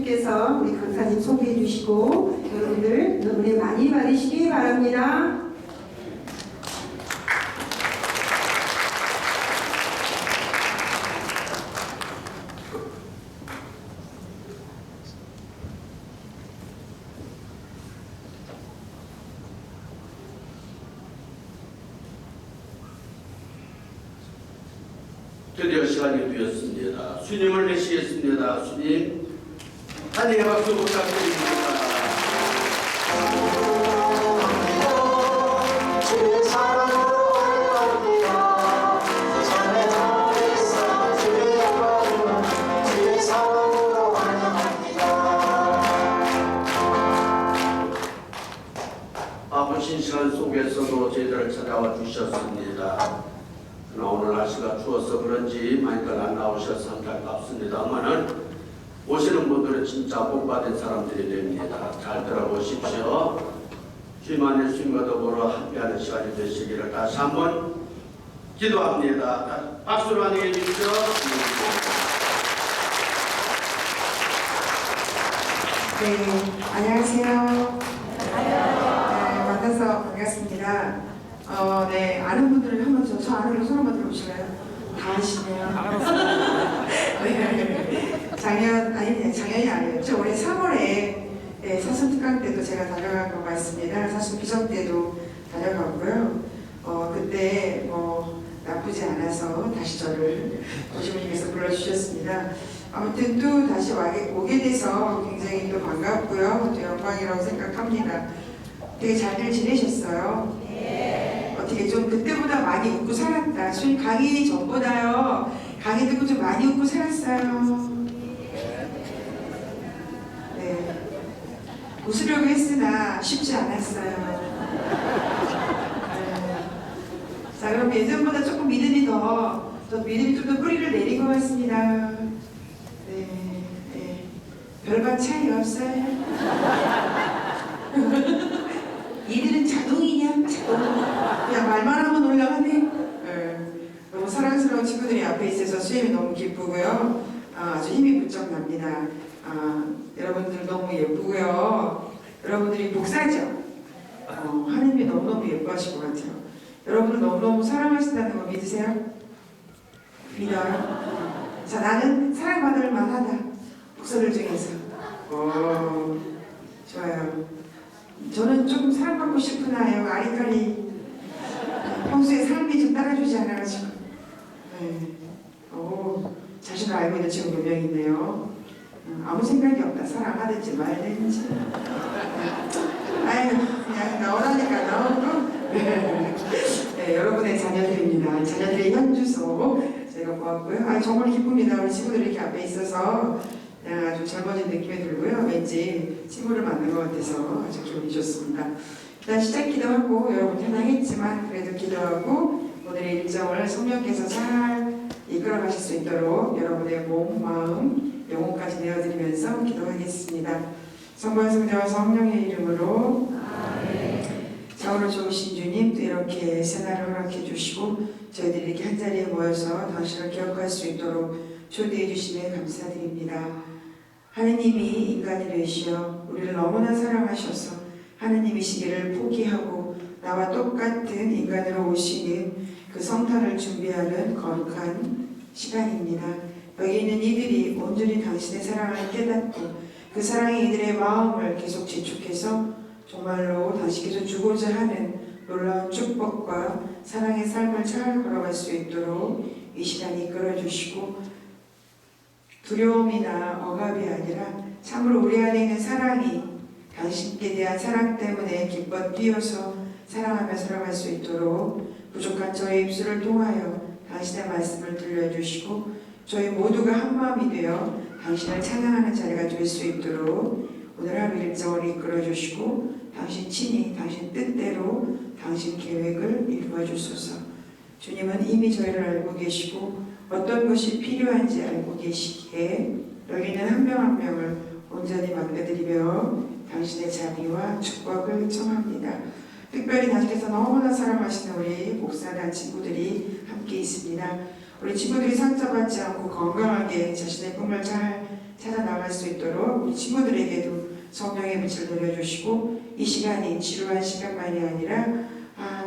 목사님께서 우리 강사님 소개해 주시고 여러분들 은혜 많이 받으시기 바랍니다. 드디어 시간이 되었습니다. 주님을 내시겠습니다. 주님, 한입 박수 부탁드립니다. 주의 사랑으로 환영합니다. 세상에 다 있어 주의 영광으로 주의 사랑으로 환영합니다. 바쁘신 시간 속에서도 저희들을 찾아와 주셨습니다. 그러나 오늘 날씨가 추워서 그런지 많이들 안 나오셔서 안타깝습니다만은 오시는 분들은 진짜 복받은 사람들이 됩니다. 잘 들어보십시오. 주님만의 주님과 더불어 함께하는 시간이 되시기를 다시 한번 기도합니다. 박수로 환영해 주십시오. 네, 안녕하세요. 만나서 반갑습니다. 네, 아는 분들은 한번 저 아는 손 한번 들어보실래요? 다 아시네요. 네, 작년이 아니었죠. 올해 3월에 사순특강 때도 제가 다녀간 것 같습니다. 사순 비전 때도 다녀갔고요. 그때 나쁘지 않아서 다시 저를 도시부님께서 불러주셨습니다. 아무튼 또 다시 오게 돼서 굉장히 또 반갑고요. 또 영광이라고 생각합니다. 되게 잘들 지내셨어요? 네. 어떻게 좀 그때보다 많이 웃고 살았다. 수익 강의 전보다요. 강의 듣고 좀 많이 웃고 살았어요. 네. 웃으려고 했으나 쉽지 않았어요. 네. 자, 그럼 예전보다 조금 믿음이 더 믿음이 좀 더 뿌리를 내린 것 같습니다. 네. 네. 별반 차이 없어요. 이들은 자동이냐? 자동. 그냥 말만 하면 올라가네. 네. 너무 사랑스러운 친구들이 앞에 있어서 수임이 너무 기쁘고요. 아주 힘이 부쩍 납니다. 여러분들 너무 예쁘고요. 여러분들이 복사죠? 하느님이 너무너무 예뻐하실 것 같아요. 여러분을 너무너무 사랑하신다는 거 믿으세요? 믿어요? 자, 나는 사랑받을 만하다. 복사들 중에서. 좋아요. 저는 조금 사랑받고 싶으나요? 아리까리 평소에 삶이 좀 따라주지 않아가지고. 네. 자신을 알고 있는 친구 몇 명 있네요. 아무 생각이 없다. 사랑하든지 말든지. 아유, 그냥 나오라니까 나오고. 네, 여러분의 자녀들입니다. 자녀들의 현주소 제가 보았고요. 정말 기쁩니다. 우리 친구들이 이렇게 앞에 있어서 아주 젊어진 느낌이 들고요. 왠지 친구를 만난 것 같아서 아주 기분이 좋습니다. 일단 시작 기도하고 여러분 편하겠지만 그래도 기도하고 오늘의 일정을 성령께서 잘 이끌어 가실 수 있도록 여러분의 몸, 마음, 영혼까지 내어드리면서 기도하겠습니다. 성부와 성자와 성령의 이름으로 자, 오늘 좋으신 주님 또 이렇게 새날을 허락해 주시고 저희들이 이렇게 한자리에 모여서 당신을 기억할 수 있도록 초대해 주심에 감사드립니다. 하느님이 인간이 되시어 우리를 너무나 사랑하셔서 하느님이시기를 포기하고 나와 똑같은 인간으로 오시는 그 성탄을 준비하는 거룩한 시간입니다. 여기 있는 이들이 온전히 당신의 사랑을 깨닫고 그 사랑이 이들의 마음을 계속 지축해서 정말로 당신께서 주고자 하는 놀라운 축복과 사랑의 삶을 잘 걸어갈 수 있도록 이 시간 이끌어 주시고 두려움이나 억압이 아니라 참으로 우리 안에 있는 사랑이 당신께 대한 사랑 때문에 기뻐 뛰어서 사랑하며 살아갈 수 있도록 부족한 저의 입술을 통하여 당신의 말씀을 들려주시고 저희 모두가 한마음이 되어 당신을 찬양하는 자리가 될 수 있도록 오늘 하루 일정을 이끌어 주시고 당신 친히 당신 뜻대로 당신 계획을 이루어 주소서. 주님은 이미 저희를 알고 계시고 어떤 것이 필요한지 알고 계시기에 여기는 한 명 한 명을 온전히 맡겨드리며 당신의 자비와 축복을 청합니다. 특별히 당신께서 너무나 사랑하시는 우리 목사단 친구들이 함께 있습니다. 우리 친구들이 상처받지 않고 건강하게 자신의 꿈을 잘 찾아 나갈 수 수 있도록 우리 친구들에게도 성령의 빛을 내려주시고 이 시간이 지루한 시간만이 아니라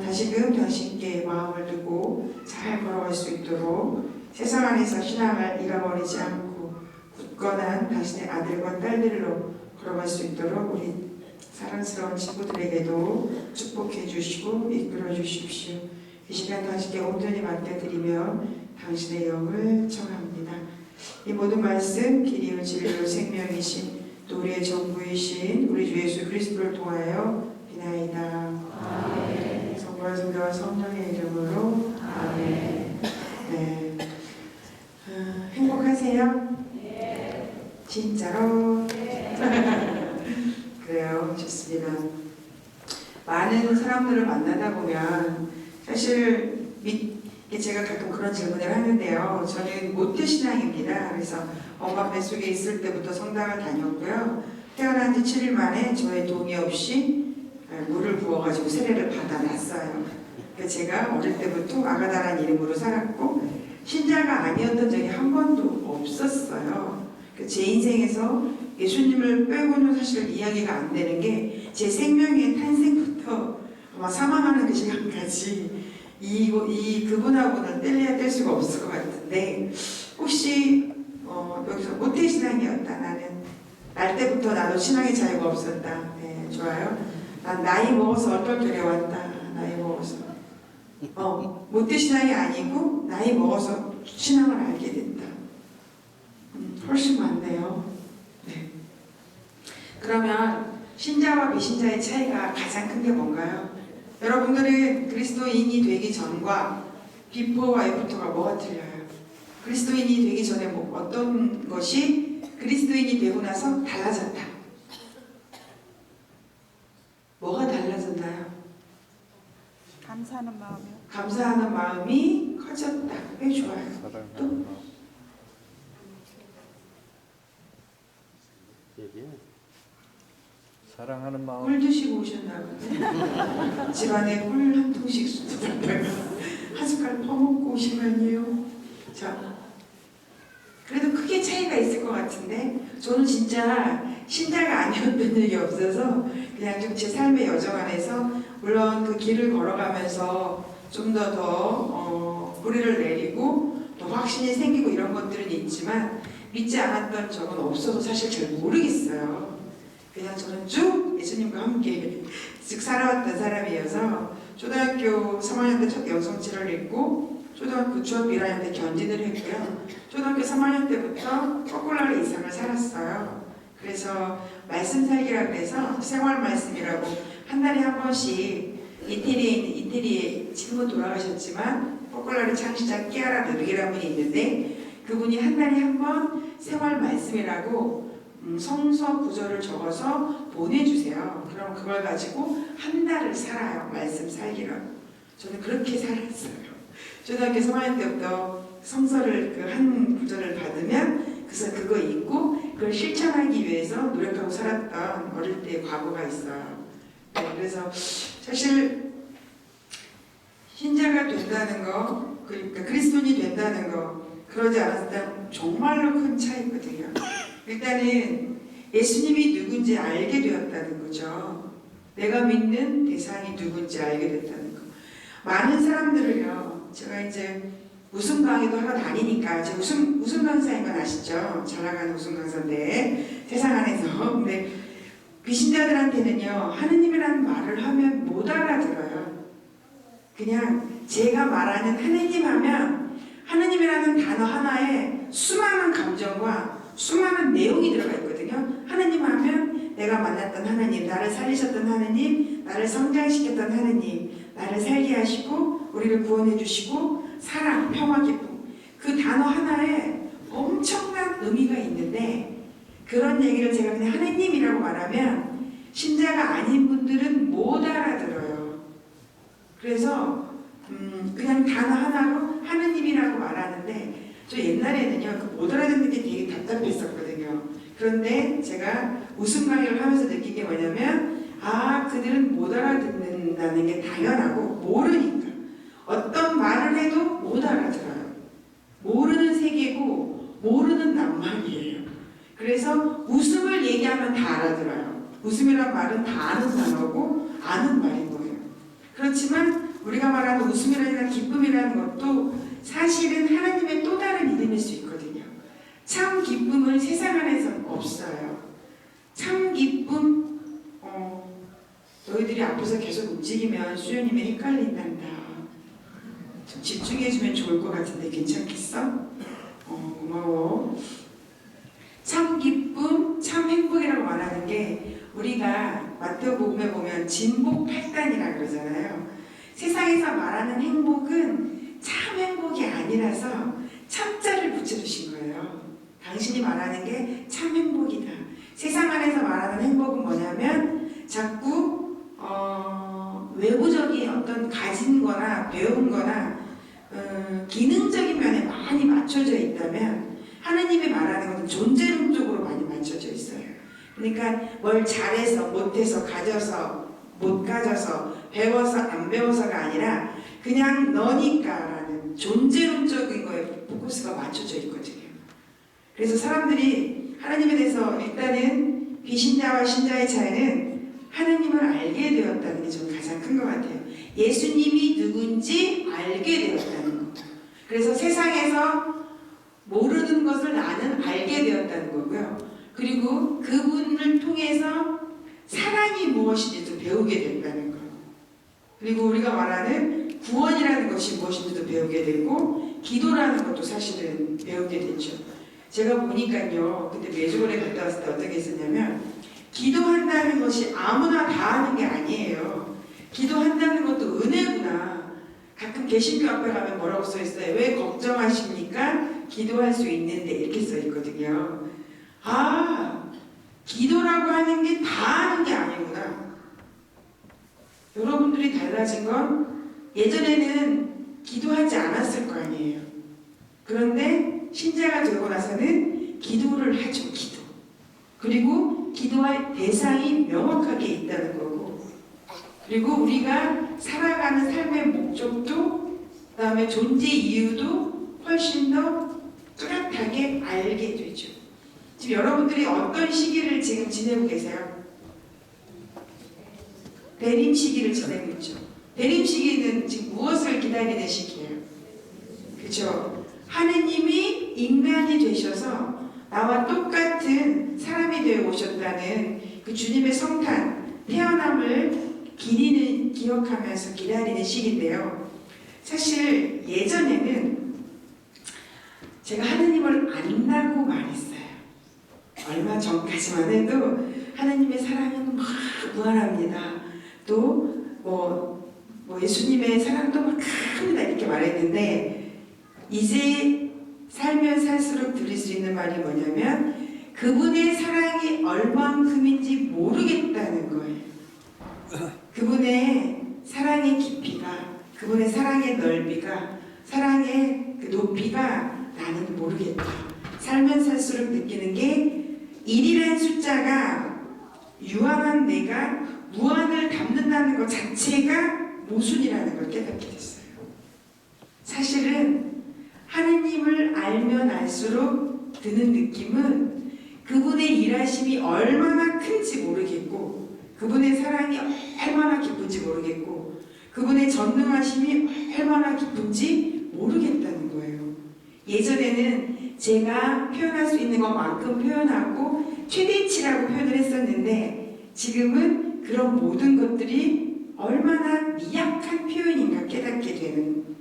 다시금 당신께 마음을 두고 잘 걸어갈 수 있도록 세상 안에서 신앙을 잃어버리지 않고 굳건한 당신의 아들과 딸들로 걸어갈 수 있도록 우리 사랑스러운 친구들에게도 축복해 주시고 이끌어 주십시오. 이 시간 당신께 온전히 맡겨드리며 당신의 영을 청합니다. 이 모든 말씀 길이요 진리요 생명이신 또 우리의 전부이신 우리 주 예수 그리스도를 통하여 비나이다. 아멘. 성부와 성자와 성령의 이름으로 아멘. 네. 행복하세요? 네. 진짜로? 네. 그래요. 좋습니다. 많은 사람들을 만나다 보면 사실 제가 가끔 그런 질문을 하는데요. 저는 모태신앙입니다. 그래서 엄마 뱃속에 있을 때부터 성당을 다녔고요. 태어난 지 7일 만에 저의 동의 없이 물을 부어가지고 세례를 받아놨어요. 제가 어릴 때부터 아가다라는 이름으로 살았고 신자가 아니었던 적이 한 번도 없었어요. 제 인생에서 예수님을 빼고는 사실 이야기가 안 되는 게 제 생명의 탄생부터 아마 사망하는 그 시간까지 그분하고는 뗄 수가 없을 것 같은데 혹시 여기서 모태신앙이었다. 나는 날 때부터 나도 신앙의 자유가 없었다. 네, 좋아요. 난 나이 먹어서 얼떨결에 왔다. 나이 먹어서 모태신앙이 아니고 나이 먹어서 신앙을 알게 된다. 훨씬 많네요. 네. 그러면 신자와 비신자의 차이가 가장 큰 게 뭔가요? 여러분들은 그리스도인이 되기 전과 비포와 애프터가 뭐가 틀려요? 그리스도인이 되기 전에 어떤 것이 그리스도인이 되고 나서 달라졌다. 뭐가 달라졌나요? 감사하는 마음이요. 감사하는 마음이 커졌다. 왜 좋아요? 또? 사랑하는 마음. 꿀 드시고 오셨나 보네. 집안에 꿀 한 통씩 쏟아다가 한 숟갈 퍼먹고 오신 거 아니에요? 자, 그래도 크게 차이가 있을 것 같은데 저는 진짜 신자가 아니었던 적이 없어서 그냥 좀 제 삶의 여정 안에서 물론 그 길을 걸어가면서 좀 더 뿌리를 내리고 또 확신이 생기고 이런 것들은 있지만 믿지 않았던 적은 없어서 사실 잘 모르겠어요. 그냥 저는 쭉 예수님과 함께 쭉 살아왔던 사람이어서 초등학교 3학년 때 첫 영성치를 읽고 초등학교 중학교 1학년 때 견진을 했고요. 초등학교 3학년 때부터 포콜라르 이상을 살았어요. 그래서 말씀 살기라고 해서 생활 말씀이라고 한 달에 한 번씩 이태리에 지금은 돌아가셨지만 포콜라르 창시자 끼아라 누르기라는 분이 있는데 그분이 한 달에 한 번 생활 말씀이라고 성서 구절을 적어서 보내주세요. 그럼 그걸 가지고 한 달을 살아요. 말씀 살기라고. 저는 그렇게 살았어요. 초등학교 3학년 때부터 성서를 그 한 구절을 받으면 그래서 그거 읽고 그걸 실천하기 위해서 노력하고 살았던 어릴 때의 과거가 있어요. 네, 그래서 사실 신자가 된다는 거, 그러니까 그리스도인이 된다는 거, 그러지 않았을 때 정말로 큰 차이거든요. 일단은 예수님이 누군지 알게 되었다는 거죠. 내가 믿는 대상이 누군지 알게 됐다는 거. 많은 사람들을요, 제가 이제 웃음 강의도 하러 다니니까, 제가 웃음 강사인 건 아시죠? 잘 나가는 웃음 강사인데, 세상 안에서. 근데 비신자들한테는요, 하느님이라는 말을 하면 못 알아들어요. 그냥 제가 말하는 하느님 하면, 하느님이라는 단어 하나에 수많은 감정과 수많은 내용이 들어가 있거든요. 하느님 하면 내가 만났던 하느님, 나를 살리셨던 하느님, 나를 성장시켰던 하느님, 나를 살게 하시고 우리를 구원해 주시고 사랑, 평화, 기쁨, 그 단어 하나에 엄청난 의미가 있는데 그런 얘기를 제가 그냥 하느님이라고 말하면 신자가 아닌 분들은 못 알아들어요. 그래서 그냥 단어 하나로 하느님이라고 말하는데 저 옛날에는요 못 알아듣는 게 되게 답답했었거든요. 그런데 제가 웃음 강의를 하면서 느낀 게 뭐냐면 그들은 못 알아듣는다는 게 당연하고 모르니까 어떤 말을 해도 못 알아들어요. 모르는 세계고 모르는 낱말이에요. 그래서 웃음을 얘기하면 다 알아들어요. 웃음이란 말은 다 아는 단어고 아는 말인 거예요. 그렇지만 우리가 말하는 웃음이라는 기쁨이라는 것도 사실은 하나님의 또 다른 이름일 수 있거든요. 참 기쁨은 세상 안에서는 없어요. 참 기쁨, 너희들이 앞에서 계속 움직이면 수연님이 헷갈린단다. 좀 집중해주면 좋을 것 같은데 괜찮겠어? 고마워. 참 기쁨, 참 행복이라고 말하는 게 우리가 마태복음에 보면 진복 8단이라고 그러잖아요. 세상에서 말하는 행복은 참 행복이 아니라서 참자를 붙여주신 거예요. 당신이 말하는 게 참 행복이다. 세상 안에서 말하는 행복은 뭐냐면 자꾸 외부적인 어떤 가진 거나 배운 거나 기능적인 면에 많이 맞춰져 있다면 하나님이 말하는 것은 존재론적으로 많이 맞춰져 있어요. 그러니까 뭘 잘해서 못해서 가져서 못 가져서 배워서 안 배워서가 아니라 그냥 너니까라는 존재론적인 거에 포커스가 맞춰져 있거든요. 그래서 사람들이 하나님에 대해서 일단은 비신자와 신자의 차이는 하나님을 알게 되었다는 게 저는 가장 큰 것 같아요. 예수님이 누군지 알게 되었다는 거. 그래서 세상에서 모르는 것을 나는 알게 되었다는 거고요. 그리고 그분을 통해서 사랑이 무엇인지도 배우게 된다는 거. 그리고 우리가 말하는 구원이라는 것이 무엇인지도 배우게 되고 기도라는 것도 사실은 배우게 되죠. 제가 보니까요. 그때 메주골에 갔다 왔을 때 어떻게 했었냐면 기도한다는 것이 아무나 다 하는 게 아니에요. 기도한다는 것도 은혜구나. 가끔 개신교 앞에 가면 뭐라고 써 있어요? 왜 걱정하십니까? 기도할 수 있는데 이렇게 써 있거든요. 아, 기도라고 하는 게 다 하는 게 아니구나. 여러분들이 달라진 건 예전에는 기도하지 않았을 거 아니에요. 그런데 신자가 되고 나서는 기도를 하죠. 기도. 그리고 기도할 대상이 명확하게 있다는 거고, 그리고 우리가 살아가는 삶의 목적도 그다음에 존재 이유도 훨씬 더 뚜렷하게 알게 되죠. 지금 여러분들이 어떤 시기를 지금 지내고 계세요? 대림 시기를 지내고 있죠. 대림 시기는 지금 무엇을 기다리는 시기예요? 그렇죠? 하느님이 인간이 되셔서 나와 똑같은 사람이 되어 오셨다는 그 주님의 성탄, 태어남을 기억하면서 기다리는 시기인데요. 사실 예전에는 제가 하느님을 안다고 말했어요. 얼마 전까지만 해도 하느님의 사랑은 막 무한합니다. 또 뭐 예수님의 사랑도 막 큽니다 이렇게 말했는데, 이제 살면 살수록 들을 수 있는 말이 뭐냐면 그분의 사랑이 얼만큼인지 모르겠다는 거예요. 그분의 사랑의 깊이가, 그분의 사랑의 넓이가, 사랑의 그 높이가 나는 모르겠다. 살면 살수록 느끼는 게 1이라는 숫자가 유한한 내가 무한을 담는다는 것 자체가 모순이라는 걸 깨닫게 됐어요. 사실은 하느님을 알면 알수록 드는 느낌은 그분의 일하심이 얼마나 큰지 모르겠고, 그분의 사랑이 얼마나 깊은지 모르겠고, 그분의 전능하심이 얼마나 깊은지 모르겠다는 거예요. 예전에는 제가 표현할 수 있는 것만큼 표현하고 최대치라고 표현을 했었는데, 지금은 그런 모든 것들이 얼마나 미약한 표현인가 깨닫게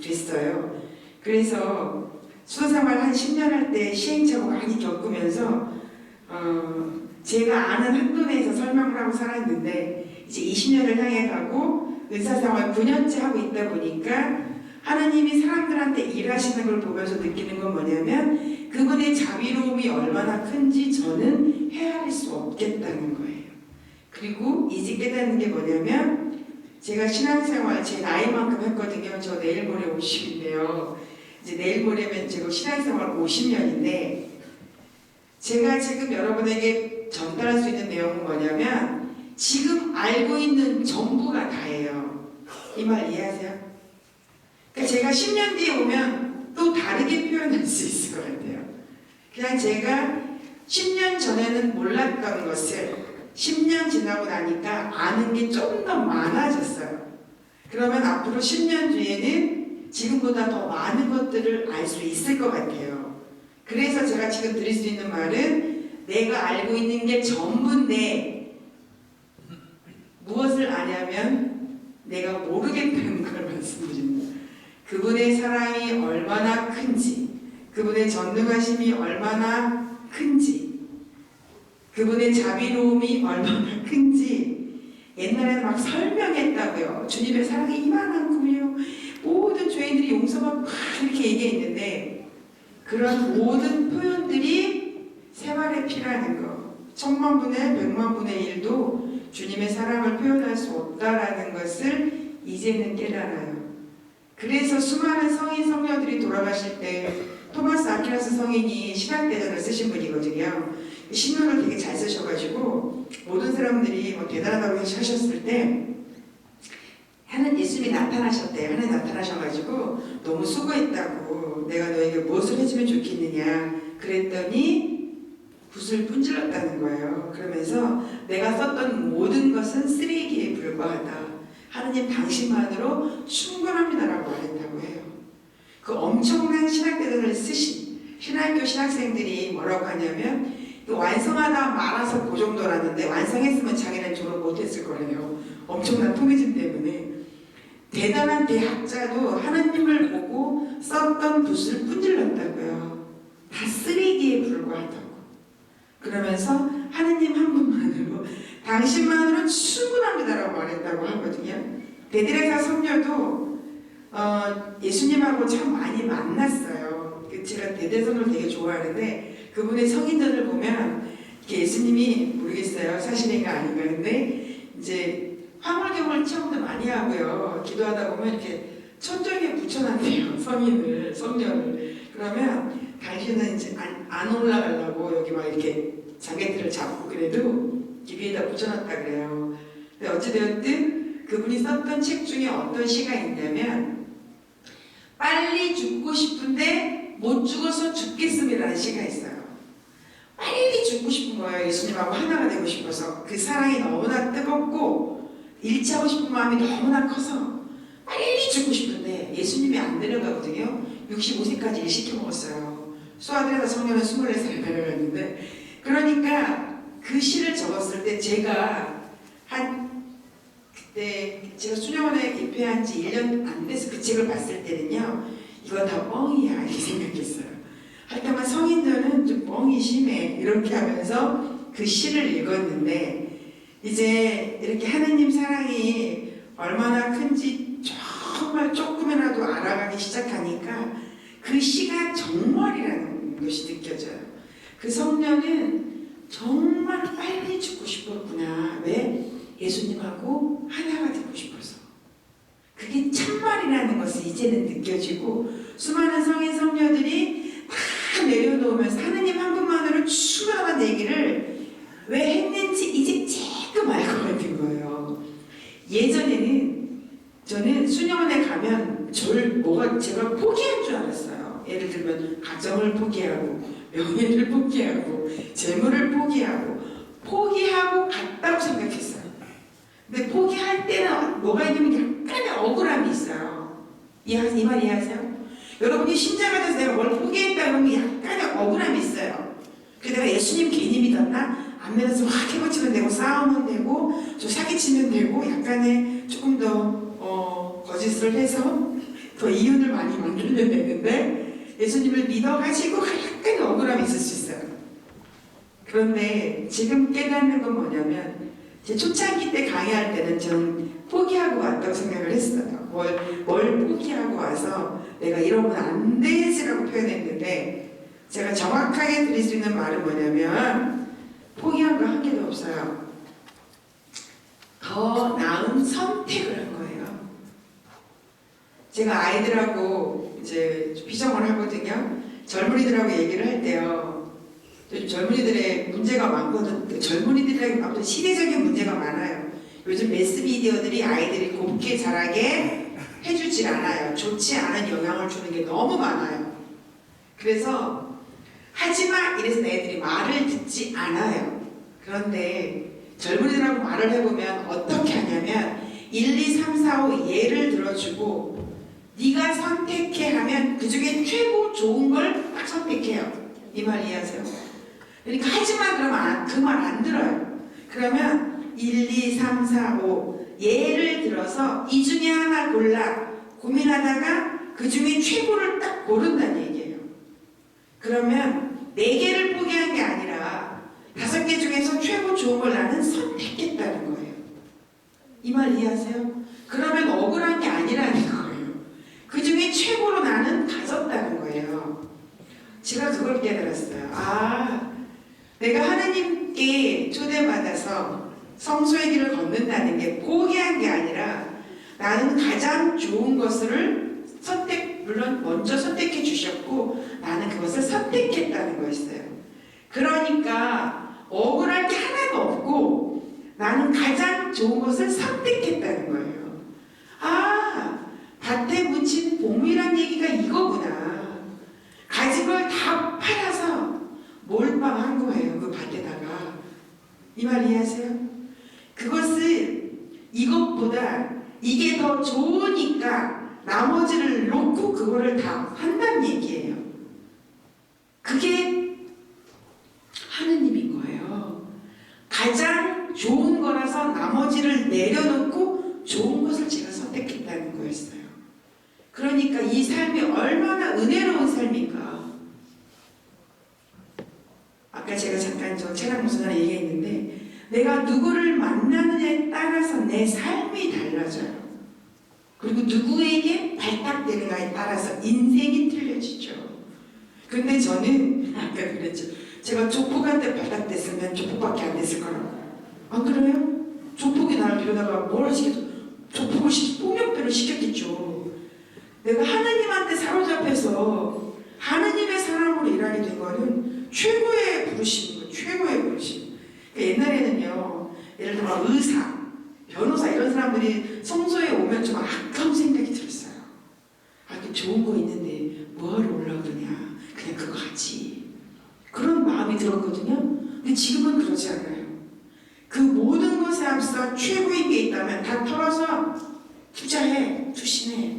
됐어요. 그래서 수도생활 한 10년 할 때 시행착오 많이 겪으면서 제가 아는 한도 내에서 설명을 하고 살았는데, 이제 20년을 향해 가고 의사생활 9년째 하고 있다 보니까 하나님이 사람들한테 일하시는 걸 보면서 느끼는 건 뭐냐면 그분의 자비로움이 얼마나 큰지 저는 헤아릴 수 없겠다는 거예요. 그리고 이제 깨닫는 게 뭐냐면, 제가 신앙생활 제 나이만큼 했거든요. 저 내일 모레 50인데요. 이제 내일 모레면 제가 신앙생활 50년인데, 제가 지금 여러분에게 전달할 수 있는 내용은 뭐냐면 지금 알고 있는 전부가 다예요. 이 말 이해하세요? 그러니까 제가 10년 뒤에 오면 또 다르게 표현할 수 있을 것 같아요. 그냥 제가 10년 전에는 몰랐던 것을 10년 지나고 나니까 아는 게 좀 더 많아졌어요. 그러면 앞으로 10년 뒤에는 지금보다 더 많은 것들을 알 수 있을 것 같아요. 그래서 제가 지금 드릴 수 있는 말은 내가 알고 있는 게 전부인데 무엇을 아냐면 내가 모르겠다는 걸 말씀드립니다. 그분의 사랑이 얼마나 큰지, 그분의 전능하심이 얼마나 큰지, 그분의 자비로움이 얼마나 큰지 옛날에는 막 설명했다고요. 주님의 사랑이 이만한군요. 모든 죄인들이 용서받고 막 이렇게 얘기했는데 그런 모든 표현들이 생활에 필요한 거. 1000만 분의 100만 분의 1도 주님의 사랑을 표현할 수 없다라는 것을 이제는 깨달아요. 그래서 수많은 성인 성녀들이 돌아가실 때 토마스 아퀴나스 성인이 신학대전을 쓰신 분이거든요. 신론을 되게 잘 쓰셔가지고 모든 사람들이 뭐 대단하다고 하셨을 때 하나님 예수님이 나타나셨대요. 하나님 나타나셔가지고 너무 수고했다고 내가 너에게 무엇을 해주면 좋겠느냐 그랬더니 붓을 분질렀다는 거예요. 그러면서 내가 썼던 모든 것은 쓰레기에 불과하다. 하나님 당신만으로 충분합니다라고 말했다고 해요. 그 엄청난 신학대전을 쓰신 신학교 신학생들이 뭐라고 하냐면 완성하다 말아서 그 정도라는데 완성했으면 자기는 졸업 못했을 거래요. 엄청난 통계진 때문에. 대단한 대학자도 하나님을 보고 썼던 붓을 분질렀다고요. 다 쓰레기에 불과하다고. 그러면서 하나님 한 분만으로 당신만으로 충분합니다라고 말했다고 하거든요. 베드레가 성녀도 예수님하고 참 많이 만났어요. 제가 대대성을 되게 좋아하는데 그분의 성인전을 보면 예수님이 모르겠어요. 사실인가 아닌가 근데 이제 화물경을 체험도 많이 하고요. 기도하다 보면 이렇게 천정에 붙여놨대요. 성녀를. 그러면 당신은 이제 안 올라가려고 여기 막 이렇게 장애틀을 잡고 그래도 위에다 붙여놨다 그래요. 근데 어찌되었든 그분이 썼던 책 중에 어떤 시가 있냐면 빨리 죽고 싶은데 못 죽어서 죽겠음이라는 시가 있어요. 빨리 죽고 싶은 거예요. 예수님하고 하나가 되고 싶어서. 그 사랑이 너무나 뜨겁고 일치하고 싶은 마음이 너무나 커서 빨리 죽고 싶은데 예수님이 안 내려가거든요. 65세까지 일시켜 먹었어요. 수아드레다 성녀는 24살에 내려갔는데 그러니까 그 시를 적었을 때 그때 제가 수녀원에 입회한 지 1년 안 돼서 그 책을 봤을 때는요 이거 다 뻥이야 이렇게 생각했어요. 하여튼 성인들은 좀 뻥이 심해 이렇게 하면서 그 시를 읽었는데 이제 이렇게 하느님 사랑이 얼마나 큰지 정말 조금이라도 알아가기 시작하니까 그 시가 정말이라는 것이 느껴져요. 그 성녀는 정말 빨리 죽고 싶었구나. 왜? 예수님하고 하나가 되고 싶어서. 그게 참말이라는 것을 이제는 느껴지고 수많은 성인 성녀들이 다 내려놓으면서 하느님 한 분만으로 충분한 얘기를 왜 했는지 이제 조금 알 것 같은 거예요. 예전에는 저는 수녀원에 가면 제가 포기한 줄 알았어요. 예를 들면 가정을 포기하고 명예를 포기하고 재물을 포기하고 갔다고 생각했어요. 근데 포기할 때는 뭐가 있냐면 약간의 억울함이 있어요. 이 말 이해하세요? 여러분이 신자가 돼서 내가 뭘 포기했다 그러면 약간의 억울함이 있어요. 그래서 내가 예수님 괜히 믿었나? 안 믿어서 확 해버치면 되고 싸우면 되고 좀 사기치면 되고 약간의 조금 더 거짓을 해서 더 이윤을 많이 만들면 되는데 예수님을 믿어가지고 약간의 억울함이 있을 수 있어요. 그런데 지금 깨닫는 건 뭐냐면 제 초창기 때 강의할 때는 저는 포기하고 왔다고 생각을 했어요. 뭘 포기하고 와서 내가 이러면 안 되지라고 표현했는데 제가 정확하게 드릴 수 있는 말은 뭐냐면 포기한 거 한 개도 없어요. 더 나은 선택을 한 거예요. 제가 아이들하고 이제 피정을 하거든요. 젊은이들하고 얘기를 할 때요. 요즘 젊은이들의 문제가 많거든. 젊은이들에게 아무튼 시대적인 문제가 많아요. 요즘 매스미디어들이 아이들이 곱게 자라게 해주질 않아요. 좋지 않은 영향을 주는 게 너무 많아요. 그래서 하지마 이래서 애들이 말을 듣지 않아요. 그런데 젊은이들하고 말을 해보면 어떻게 하냐면 1, 2, 3, 4, 5 예를 들어주고 네가 선택해 하면 그 중에 최고 좋은 걸 딱 선택해요. 이 말 이해하세요? 그러니까 하지마 그러면 그 말 안 들어요. 그러면 1, 2, 3, 4, 5 예를 들어서 이 중에 하나 골라 고민하다가 그 중에 최고를 딱 고른다는 얘기예요. 그러면 4개를 포기한 게 아니라 5개 중에서 최고 좋은 걸 나는 선택했다는 거예요. 이 말 이해하세요? 그러면 억울한 게 아니라는 거예요. 그 중에 최고로 나는 가졌다는 거예요. 제가 그걸 깨달았어요. 아, 내가 하느님께 초대받아서 성소의 길을 걷는다는 게 포기한 게 아니라 나는 가장 좋은 것을 물론 먼저 선택해 주셨고 나는 그것을 선택했다는 거였어요. 그러니까 억울할 게 하나도 없고 나는 가장 좋은 것을 선택했다는 거예요. 아, 밭에 묻힌 봄이란 얘기가 이거구나. 가진 걸 다 팔아서 몰빵한 거예요. 그 밭에다가. 이 말 이해하세요? 그것을 이것보다 이게 더 좋으니까 나머지를 놓고 그거를 다 한다는 얘기예요. 그게 하느님인 거예요. 가장 좋은 거라서 나머지를 내려놓고 좋은 것을 제가 선택했다는 거였어요. 그러니까 이 삶이 얼마나 은혜로운 삶인가. 아까 제가 잠깐 저 체력 무슨을 얘기했는데 내가 누구를 만나느냐에 따라서 내 삶이 달라져요. 그리고 누구에게 발탁되는가에 따라서 인생이 틀려지죠. 근데 저는 아까 그랬죠. 제가 조폭한테 발탁됐으면 조폭밖에 안 됐을 거라고. 안 그래요? 조폭이 나를 데려다가 뭘 시켜도 조폭을 폭력배를 시켰겠죠. 내가 하느님한테 사로잡혀서 하느님의 사람으로 일하게 된 거는 최고의 부르심이고 최고의 부르심. 옛날에는요, 예를 들어 의사, 변호사 이런 사람들이 성소에 오면 좀 아까운 생각이 들었어요. 아, 이렇게 좋은 거 있는데 뭐하러 올라오냐? 그냥 그거 하지. 그런 마음이 들었거든요. 근데 지금은 그러지 않아요. 그 모든 것에 앞서 최고인 게 있다면 다 털어서 투자해, 투신해.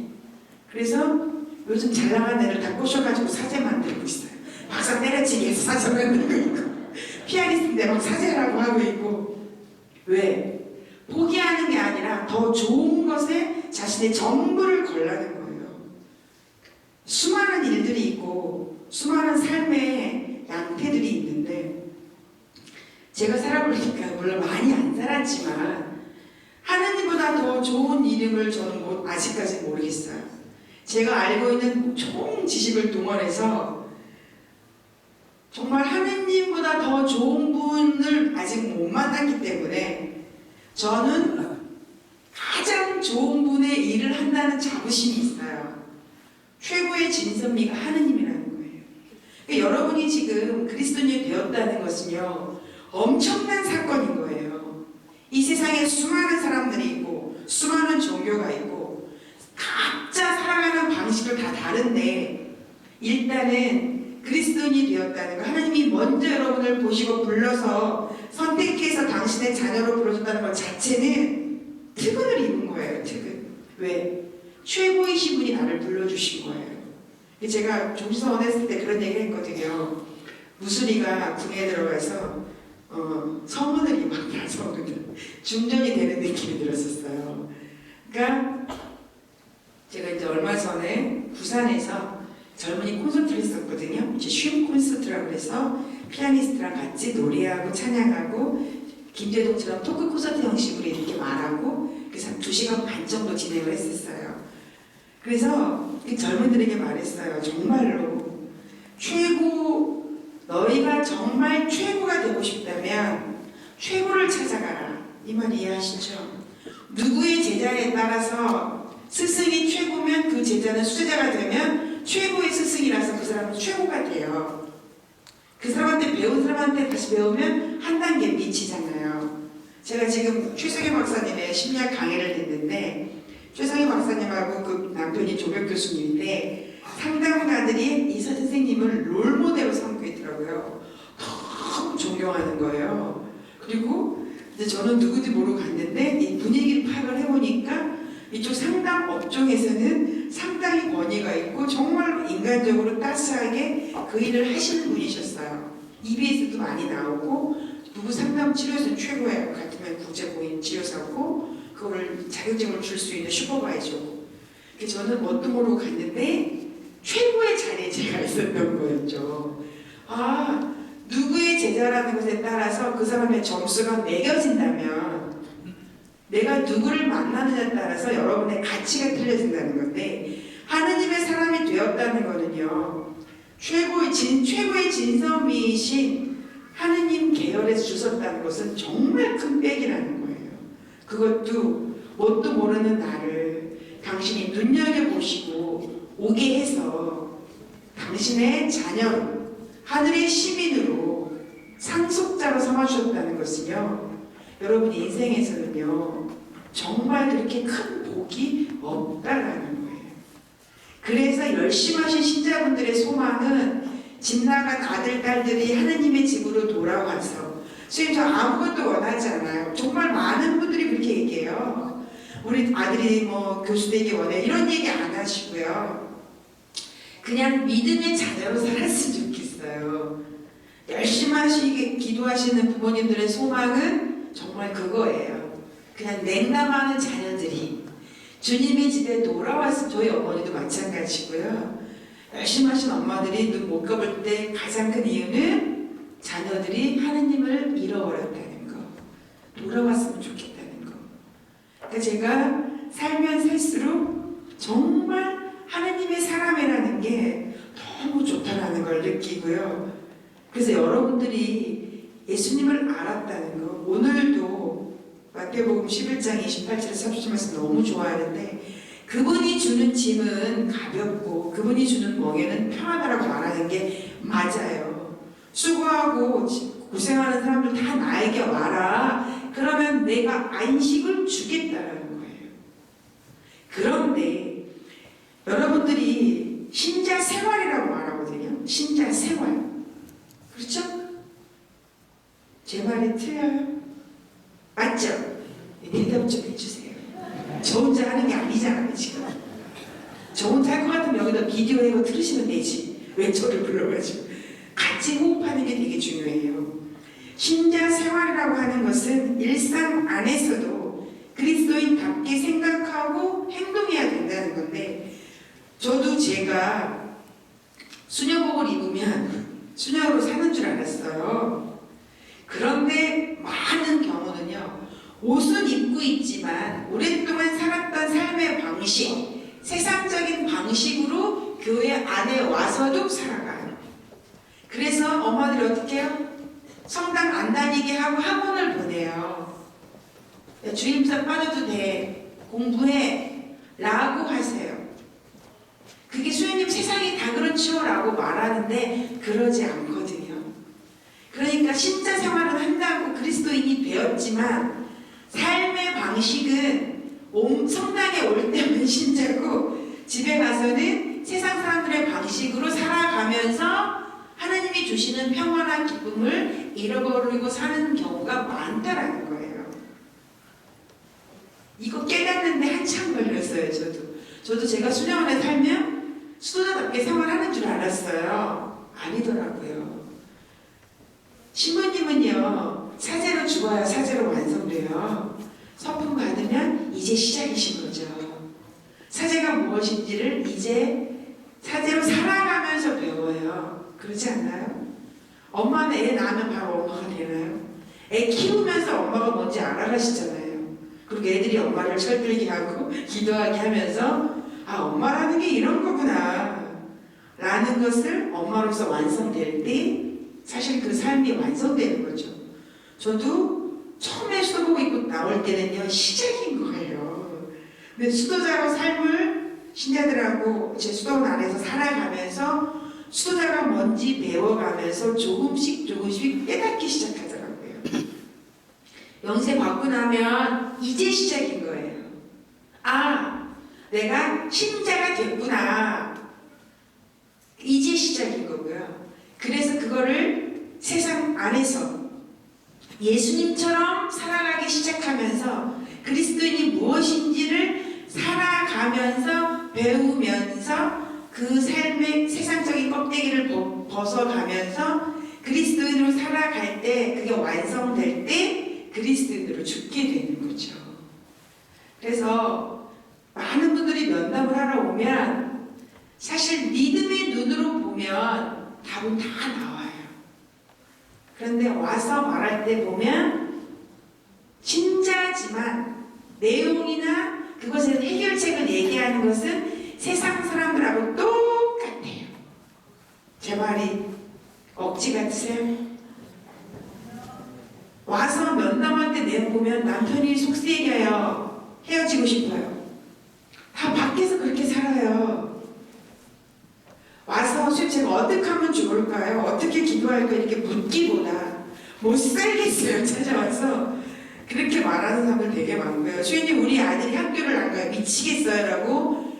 그래서 요즘 잘 나가는 애를 다 꼬셔가지고 사제 만들고 있어요. 박사 때려치기 해서 사제 만들고 있고 피아니스트인데 막 사제라고 하고 있고. 왜? 포기하는 게 아니라 더 좋은 것에 자신의 전부를 걸라는 거예요. 수많은 일들이 있고 수많은 삶의 양태들이 있는데 제가 살아보니까 물론 많이 안 살았지만 하느님보다 더 좋은 이름을 저는 아직까지 모르겠어요. 제가 알고 있는 총 지식을 동원해서 정말 하느님보다 더 좋은 분을 아직 못 만났기 때문에 저는 가장 좋은 분의 일을 한다는 자부심이 있어요. 최고의 진선미가 하느님이라는 거예요. 그러니까 여러분이 지금 그리스도인이 되었다는 것은요, 엄청난 사건인 거예요. 이 세상에 수많은 사람들이 있고 수많은 종교가 있고 각자 살아가는 방식을 다 다른데 일단은 그리스도인이 되었다는 거, 하나님이 먼저 여러분을 보시고 불러서 선택해서 당신의 자녀로 불러줬다는 것 자체는 특은을 입은 거예요. 특은. 왜? 최고이신 분이 나를 불러주신 거예요. 제가 종신서원 했을 때 그런 얘기를 했거든요. 무순이가 군에 들어가서 성문을 입었다서 중전이 되는 느낌이 들었었어요. 그러니까 제가 이제 얼마 전에 부산에서 젊은이 콘서트를 했었거든요. 이제 쉼 콘서트라고 해서 피아니스트랑 같이 노래하고 찬양하고 김재동처럼 토크 콘서트 형식으로 이렇게 말하고 그래서 한 2시간 반 정도 진행을 했었어요. 그래서 젊은들에게 말했어요. 정말로 너희가 정말 최고가 되고 싶다면 최고를 찾아가라. 이 말 이해하시죠? 누구의 제자에 따라서 스승이 최고면 그 제자는 수제자가 되면 최고의 스승이라서 그 사람은 최고가 돼요. 그 사람한테 배운 사람한테 다시 배우면 한 단계 미치잖아요. 제가 지금 최성희 박사님의 심리학 강의를 듣는데 최성희 박사님하고 그 남편이 조백 교수님인데 상담가들이 이 선생님을 롤모델로 삼고 생각하고 있더라고요. 너무 존경하는 거예요. 그리고 이제 저는 누구인지 모르고 갔는데 이 분위기를 파악을 해보니까 이쪽 상담 업종에서는 상당히 권위가 있고 정말 인간적으로 따스하게 그 일을 하시는 분이셨어요. EBS도 많이 나오고 부부 상담 치료에서 최고의 같으면 국제공인 치료사고 그걸 자격증을 줄 수 있는 슈퍼바이저고. 저는 뭣도 모르고 갔는데 최고의 자리에 제가 있었던 거였죠. 아, 누구의 제자라는 것에 따라서 그 사람의 점수가 매겨진다면 내가 누구를 만나느냐에 따라서 여러분의 가치가 틀려진다는 건데, 하느님의 사람이 되었다는 거는요, 최고의 진선미이신 하느님 계열에서 주셨다는 것은 정말 큰 빽이라는 거예요. 그것도 뭣도 모르는 나를 당신이 눈여겨보시고 오게 해서 당신의 자녀로, 하늘의 시민으로, 상속자로 삼아주셨다는 것은요, 여러분 인생에서는요 정말 그렇게 큰 복이 없다라는 거예요. 그래서 열심히 하신 신자분들의 소망은 집 나간 아들, 딸들이 하느님의 집으로 돌아와서, 선생님 저 아무것도 원하지 않아요. 정말 많은 분들이 그렇게 얘기해요. 우리 아들이 뭐 교수 되기 원해, 이런 얘기 안 하시고요. 그냥 믿음의 자녀로 살았으면 좋겠어요. 열심히 하시게 기도하시는 부모님들의 소망은 정말 그거예요. 그냥 냉담하는 자녀들이 주님의 집에 돌아왔으면, 저희 어머니도 마찬가지고요. 열심히 하신 엄마들이 눈 못 감을 때 가장 큰 이유는 자녀들이 하느님을 잃어버렸다는 거, 돌아왔으면 좋겠다는 거. 그러니까 제가 살면 살수록 정말 하느님의 사람이라는 게 너무 좋다라는 걸 느끼고요. 그래서 여러분들이 예수님을 알았다는 거, 오늘도 마태복음 11장 28절 30절 말씀 너무 좋아하는데, 그분이 주는 짐은 가볍고 그분이 주는 멍에는 편하다라고 말하는 게 맞아요. 수고하고 고생하는 사람들 다 나에게 와라. 그러면 내가 안식을 주겠다라는 거예요. 그런데 여러분들이 신자 생활이라고 말하거든요. 신자 생활. 그렇죠? 제 말이 틀려요? 맞죠? 대답 좀 해주세요. 저 혼자 하는 게 아니잖아요, 지금. 저 혼자 할 것 같으면 여기다 비디오 해고 틀으시면 되지. 왜 저를 불러가지고. 같이 호흡하는 게 되게 중요해요. 신자 생활이라고 하는 것은 일상 안에서도 그리스도인답게 생각하고 행동해야 된다는 건데, 저도 제가 수녀복을 입으면 수녀로 사는 줄 알았어요. 그런데 많은 경우는요, 옷은 입고 있지만 오랫동안 살았던 삶의 방식, 세상적인 방식으로 교회 안에 와서도 살아가요. 그래서 엄마들이 어떻게 해요? 성당 안 다니게 하고 학원을 보내요. 주임사 빠져도 돼, 공부해 라고 하세요. 그게 수녀님 세상이 다 그렇죠 라고 말하는데 그러지 않거든요. 그러니까 신자 생활은 한다고 그리스도인이 되었지만 삶의 방식은 성당에 올 때만 신자고 집에 가서는 세상 사람들의 방식으로 살아가면서 하나님이 주시는 평안한 기쁨을 잃어버리고 사는 경우가 많다라는 거예요. 이거 깨닫는데 한참 걸렸어요. 저도 제가 수녀원에 살면 수도자답게 생활하는 줄 알았어요. 아니더라고요. 신부님은요, 사제로 죽어야 사제로 완성돼요. 서품 받으면 이제 시작이신 거죠. 사제가 무엇인지를 이제 사제로 살아가면서 배워요. 그렇지 않나요? 엄마는 애 낳으면 바로 엄마가 되나요? 애 키우면서 엄마가 뭔지 알아가시잖아요. 그리고 애들이 엄마를 철들게 하고 기도하게 하면서 아, 엄마라는 게 이런 거구나 라는 것을 엄마로서 완성될 때 사실 그 삶이 완성되는 거죠. 저도 처음에 수도복 입고 나올 때는요, 시작인 거예요. 근데 수도자로 삶을 신자들하고 제 수도원 안에서 살아가면서 수도자가 뭔지 배워가면서 조금씩 깨닫기 시작하더라고요. 영생 받고 나면 이제 시작인 거예요. 아, 내가 신자가 됐구나. 이제 시작인 거고요. 그래서 그거를 세상 안에서 예수님처럼 살아가기 시작하면서 그리스도인이 무엇인지를 살아가면서 배우면서 그 삶의 세상적인 껍데기를 벗어가면서 그리스도인으로 살아갈 때 그게 완성될 때 그리스도인으로 죽게 되는 거죠. 그래서 많은 분들이 면담을 하러 오면 사실 믿음의 눈으로 보면 답은 다 나와요. 그런데 와서 말할 때 보면 진짜지만 내용이나 그것에 해결책을 얘기하는 것은 세상 사람들하고 똑같아요. 제 말이 억지 같으세요? 와서 면담할 때 내용 보면 남편이 속쓰얘기해요. 헤어지고 싶어요. 다 밖에서 그렇게 살아요. 와서 제가 어떻게 하면 좋을까요? 어떻게 기도할까? 이렇게 묻기보다 못 살겠어요. 찾아와서 그렇게 말하는 사람들 되게 많고요. 주인님 우리 아들이 학교를 안 가요. 미치겠어요. 라고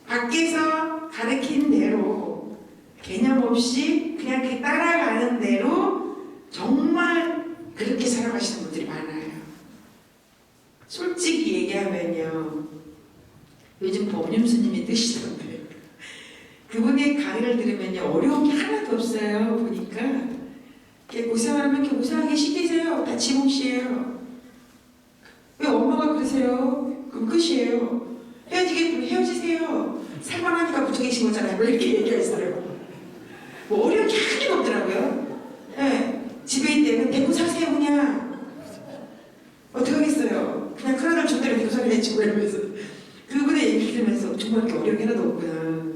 밖에서 가르친 대로 개념 없이 그냥 그 따라가는 대로 정말 그렇게 살아가시는 분들이 많아요. 솔직히 얘기하면요. 요즘 법륜 스님이 뜨시던데 그분의 강의를 들으면요. 어려운 게 하나도 없어요. 보니까 고생하면 이렇게 고생하기 시키세요. 다 지목시에요. 왜 엄마가 그러세요? 그럼 끝이에요. 헤어지겠다면 헤어지세요. 살만하니까 붙어 계신 거잖아요. 왜 이렇게 얘기하시더라고요. 뭐 어려운 게 하나도 없더라고요. 네. 집에 있대면 대구 사세요 그냥. 어떻게 하겠어요. 그냥 큰 아들 줬다가 대구 사게 했지 이러면서 그분의 얘기 들으면서 정말 이렇게 어려운 게 하나도 없구나.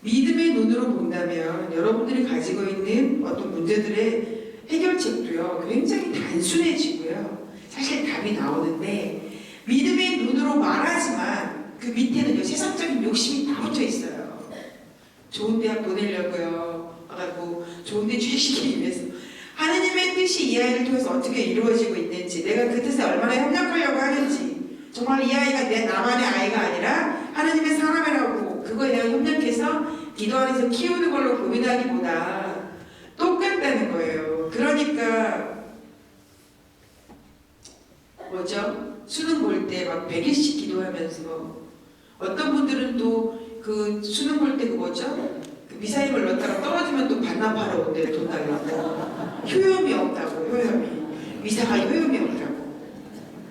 믿음의 눈으로 본다면 여러분들이 가지고 있는 어떤 문제들의 해결책도요 굉장히 단순해지고요. 사실 답이 나오는데 믿음의 눈으로 말하지만 그 밑에는요 세상적인 욕심이 다 붙어 있어요. 좋은 대학 보내려고요. 뭐 좋은 데 취직시키기 위해서 하느님의 뜻이 이 아이를 통해서 어떻게 이루어지고 있는지 내가 그 뜻에 얼마나 협력하려고 하는지 정말 이 아이가 내 나만의 아이가 아니라 하느님의 사람이라고 그거에 대한 협력해서 기도 안에서 키우는 걸로 고민하기보다 똑같다는 거예요. 그러니까 뭐죠? 수능 볼 때 막 100일씩 기도하면서 어떤 분들은 또 그 수능 볼 때 그 뭐죠? 그 미사임을 넣었다가 떨어지면 또 반납하러 온대요. 돈 달라고. 효용이 없다고. 효용이. 미사가 효용이 없다고.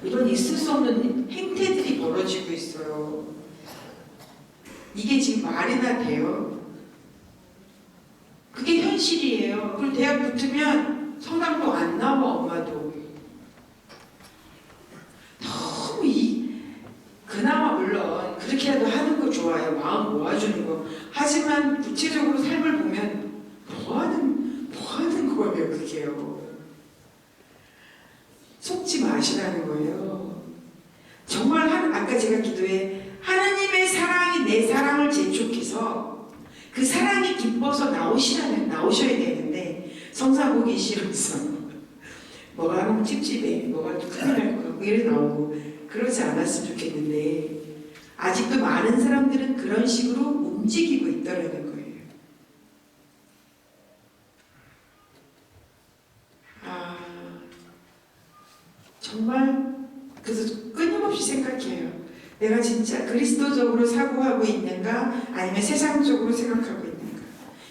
이런 있을 수 없는 행태들이 벌어지고 있어요. 이게 지금 말이나 돼요? 그게 현실이에요. 그리고 대학 붙으면 성당도 안 나와 엄마도. 너무 그나마 물론 그렇게라도 하는 거 좋아요. 마음 모아주는 거. 하지만 구체적으로 삶을 보면 뭐 하는 거예요 그게요. 속지 마시라는 거예요. 정말 아까 제가 기도에 하나님의 사랑이 내 사랑을 재촉해서 그 사랑이 기뻐서 나오셔야 되는데 성사 보기 싫어서 뭐가 너무 찝찝해 뭐가 또 큰일 날 것 같고 이래 나오고 그러지 않았으면 좋겠는데 아직도 많은 사람들은 그런 식으로 움직이고 있더라는 거예요. 정말 그래서 끊임없이 생각해요. 내가 진짜 그리스도적으로 사고하고 있는가 아니면 세상적으로 생각하고 있는가.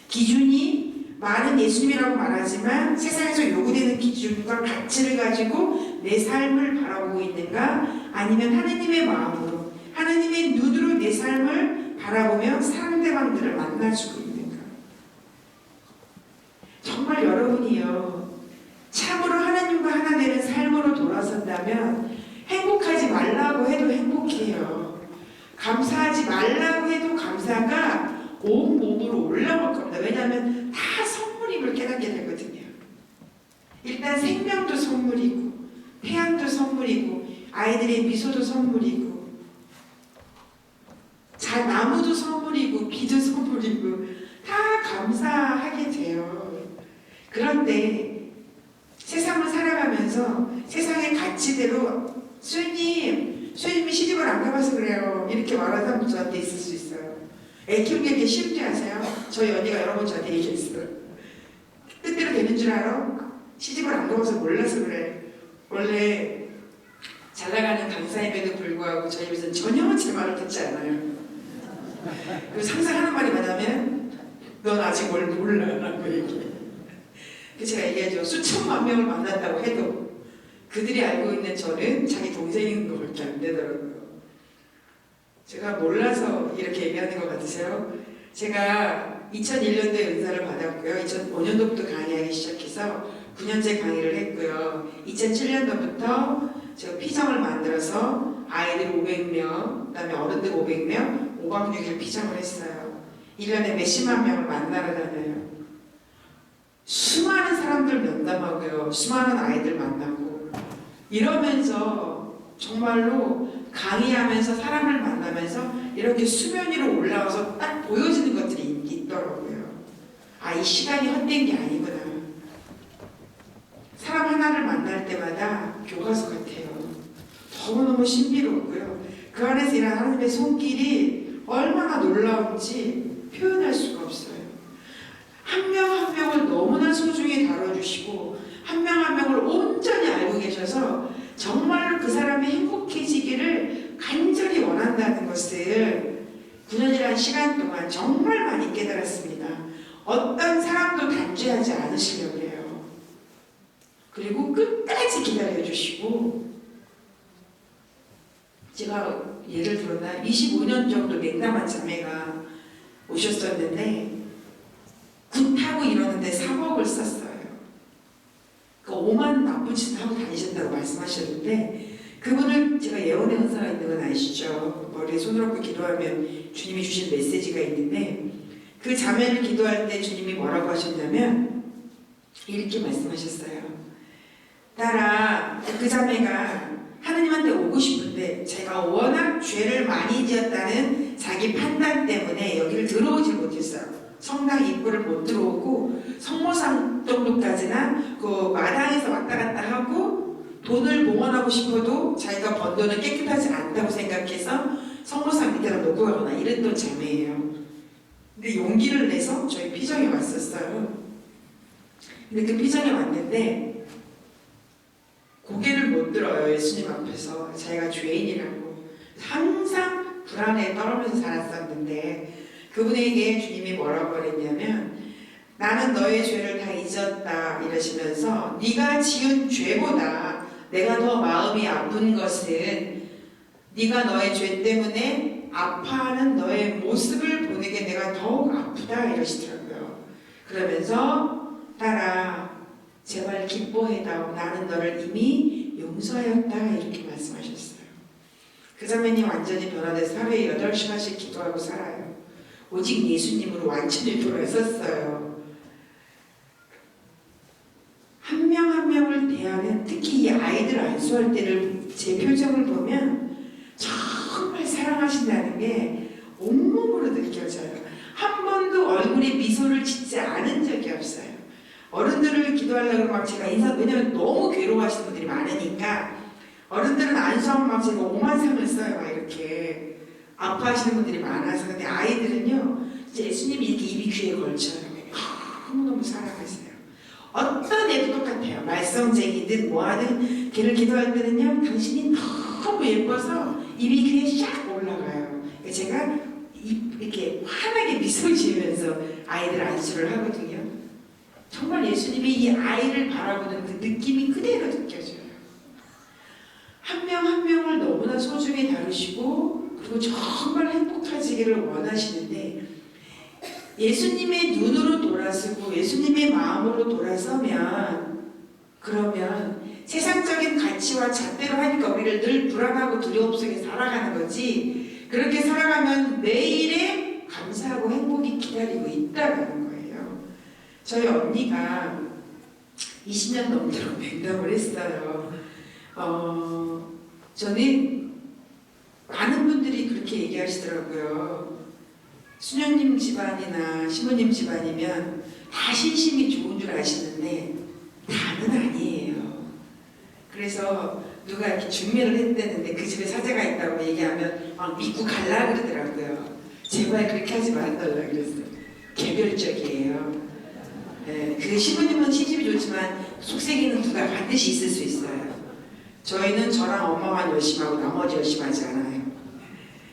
기준이 말은 예수님이라고 말하지만 세상에서 요구되는 기준과 가치를 가지고 내 삶을 바라보고 있는가 아니면 하느님의 마음으로 하느님의 눈으로 내 삶을 바라보며 상대방들을 만나주고 있는가. 정말 여러분이요 참으로 하나님과 하나 되는 삶으로 돌아선다면 행복하지 말라고 해도 행복해요. 감사하지 말라고 해도 감사가 온 몸으로 올라올 겁니다. 왜냐하면 다 선물임을 깨닫게 되거든요. 일단 생명도 선물이고 태양도 선물이고 아이들의 미소도 선물이고 나무도 선물이고 비도 선물이고 다 감사하게 돼요. 그런데 세상을 살아가면서 세상의 가치대로 수님이 시집을 안 가봐서 그래요. 이렇게 말하는 사람도 저한테 있을 수 있어요. 애 키우는 게 이렇게 쉬운 줄 아세요? 저희 언니가 여러 번 저한테 얘기했어요. 되는 줄 알아? 시집을 안 가봐서 몰라서 그래. 원래 잘 나가는 강사임에도 불구하고 저희 집에서는 전혀 제 말을 듣지 않아요. 그래서 항상 하는 말이 뭐냐면 넌 아직 뭘 몰라 라고 얘기해. 그래서 제가 얘기하죠. 수천만 명을 만났다고 해도 그들이 알고 있는 저는 자기 동생인 것밖에 안 되더라고요. 제가 몰라서 이렇게 얘기하는 것 같으세요? 제가 2001년도에 은사를 받았고요. 2005년도부터 강의하기 시작해서 9년째 강의를 했고요. 2007년도부터 제가 피정을 만들어서 아이들 500명, 그다음에 어른들 500명, 5박 6일 피정을 했어요. 1년에 몇십만 명을 만나러 다녀요. 수많은 사람들 면담하고요. 수많은 아이들 만나고 이러면서 정말로 강의하면서 사람을 만나면서 이렇게 수면 위로 올라와서 딱 보여지는 것들이 있더라고요. 아, 이 시간이 헛된 게 아니구나. 사람 하나를 만날 때마다 교과서 같아요. 너무너무 신비롭고요. 그 안에서 일하는 하나님의 손길이 얼마나 놀라운지 표현할 수가 없어요. 한 명 한 명을 너무나 소중히 다뤄주시고 한 명 한 명을 온전히 알고 계셔서 정말로 그 사람이 행복해지기를 간절히 원한다는 것을 9년이라는 시간 동안 정말 많이 깨달았습니다. 어떤 사람도 단죄하지 않으시려고 해요. 그리고 끝까지 기다려주시고 제가 예를 들었나 25년 정도 냉담한 자매가 오셨었는데 굿하고 이러는데 3억을 썼어요. 그 5만 나쁜 짓을 하고 다니신다고 말씀하셨는데 그분을 제가 예언의 은사가 있는 건 아시죠? 머리에 손을 얹고 기도하면 주님이 주신 메시지가 있는데 그 자매를 기도할 때 주님이 뭐라고 하셨냐면 이렇게 말씀하셨어요. 딸아, 그 자매가 하느님한테 오고 싶은데 제가 워낙 죄를 많이 지었다는 자기 판단 때문에 여기를 들어오질 못했어요. 성당 입구를 못 들어오고 성모상 정도까지나 그 마당에서 왔다 갔다 하고 돈을 봉헌하고 싶어도 자기가 번 돈은 깨끗하지 않다고 생각해서 성모상 밑에다 놓고 가거나 이랬던 자매예요. 근데 용기를 내서 저희 피정에 왔었어요. 근데 그 피정에 왔는데 고개를 못 들어요. 예수님 앞에서 자기가 죄인이라고 항상 불안에 떨면서 살았었는데 그분에게 주님이 뭐라고 그랬냐면 나는 너의 죄를 다 잊었다 이러시면서 네가 지은 죄보다 내가 더 마음이 아픈 것은 네가 너의 죄 때문에 아파하는 너의 모습을 보는 게 내가 더욱 아프다 이러시더라고요. 그러면서 딸아 제발 기뻐해다오 나는 너를 이미 용서하였다 이렇게 말씀하셨어요. 그 자매님 완전히 변화돼서 하루에 8시간씩 기도하고 살아요. 오직 예수님으로 완전히 돌아섰어요. 한 명 한 명을 대하는 특히 이 아이들 안수할 때를 제 표정을 보면 정말 사랑하신다는 게 온몸으로 느껴져요. 한 번도 얼굴에 미소를 짓지 않은 적이 없어요. 어른들을 기도하려고 막 제가 왜냐면 너무 괴로워하시는 분들이 많으니까 어른들은 안수하면 막 제가 5만 상을 써요. 막 이렇게 아파하시는 분들이 많아서. 근데 아이들은요 이제 예수님이 이렇게 입이 귀에 걸쳐요. 너무너무 사랑하세요. 어떤 애도 똑같아요. 말썽쟁이든 뭐하든 걔를 기도할 때는요 당신이 너무 예뻐서 입이 귀에 샥 올라가요. 제가 이렇게 환하게 미소 지으면서 아이들 안수를 하거든요. 정말 예수님이 이 아이를 바라보는 그 느낌이 그대로 느껴져요. 한 명 한 명을 너무나 소중히 다루시고 그리고 정말 행복해지기를 원하시는데 예수님의 눈으로 돌아서고 예수님의 마음으로 돌아서면 그러면 세상적인 가치와 잣대로 하니까 우리를 늘 불안하고 두려움 속에 살아가는 거지 그렇게 살아가면 내일에 감사하고 행복이 기다리고 있다는 거예요. 저희 언니가 20년 넘도록 맹담을 했어요. 저는 많은 분들이 그렇게 얘기하시더라고요. 수녀님 집안이나 시모님 집안이면 다 신심이 좋은 줄 아시는데 다는 아니에요. 그래서 누가 이렇게 중매를 했다는데 그 집에 사제가 있다고 얘기하면 막 믿고 갈라 그러더라고요. 제발 그렇게 하지 말아달라 그랬어요. 개별적이에요. 그 시부님은 시집이 좋지만 속세기는 누가 반드시 있을 수 있어요. 저희는 저랑 엄마만 열심히 하고 나머지 열심히 하지 않아요.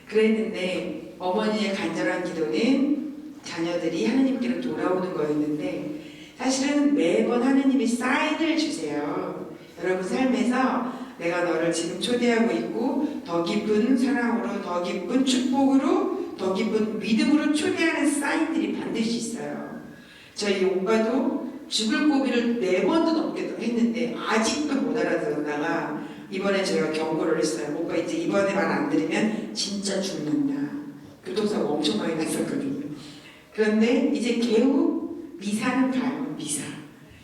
그랬는데 어머니의 간절한 기도는 자녀들이 하느님께로 돌아오는 거였는데 사실은 매번 하느님이 사인을 주세요. 여러분 삶에서 내가 너를 지금 초대하고 있고 더 깊은 사랑으로, 더 깊은 축복으로, 더 깊은 믿음으로 초대하는 사인들이 반드시 있어요. 저희 오빠도 죽을 고비를 4번도 넘게 했는데 아직도 못 알아들었다가 이번에 제가 경고를 했어요. 오빠 이제 이번에 말 안 들으면 진짜 죽는다. 교통사고 엄청 많이 났었거든요. 그런데 이제 개우 미사는 가요. 미사.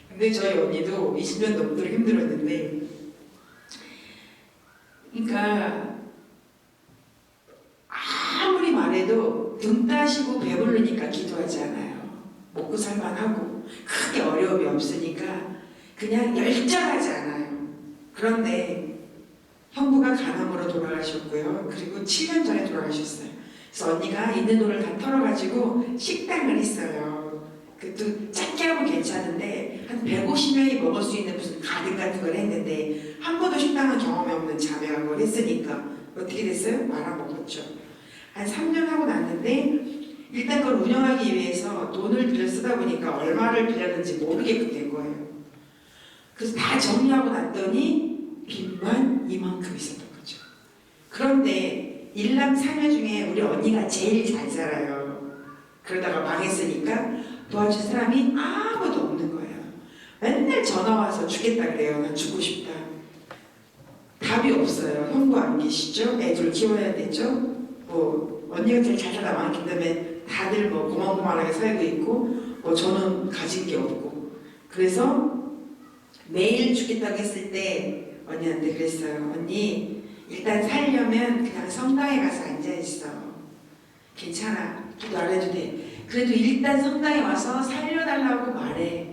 근데 저희 언니도 20년 넘도록 힘들었는데 그러니까 아무리 말해도 등 따시고 배부르니까 기도하지 않아요. 먹고 살만하고 크게 어려움이 없으니까 그냥 열정하지 않아요. 그런데 형부가 간암으로 돌아가셨고요. 그리고 7년 전에 돌아가셨어요. 그래서 언니가 있는 돈을 다 털어가지고 식당을 했어요. 그것도 작게 하면 괜찮은데 한 150명이 먹을 수 있는 무슨 가든 같은 걸 했는데 한 번도 식당은 경험이 없는 자매가 그걸 했으니까 어떻게 됐어요? 말아먹었죠. 한 3년 하고 났는데 일단 그걸 운영하기 위해서 돈을 빌려 쓰다 보니까 얼마를 빌렸는지 모르게끔 된 거예요. 그래서 다 정리하고 났더니 빚만 이만큼 있었던 거죠. 그런데 일남 사녀 중에 우리 언니가 제일 잘 살아요. 그러다가 망했으니까 도와줄 사람이 아무도 없는 거예요. 맨날 전화 와서 죽겠다 그래요. 난 죽고 싶다. 답이 없어요. 형부 안 계시죠? 애들 키워야 되죠? 뭐 언니가 제일 잘 살다 망했기 때문에 다들 뭐 고만고만하게 살고 있고 뭐 저는 가진 게 없고 그래서 매일 죽겠다고 했을 때 언니한테 그랬어요. 언니 일단 살려면 그냥 성당에 가서 앉아있어. 괜찮아. 기도 안 해도 돼. 그래도 일단 성당에 와서 살려달라고 말해.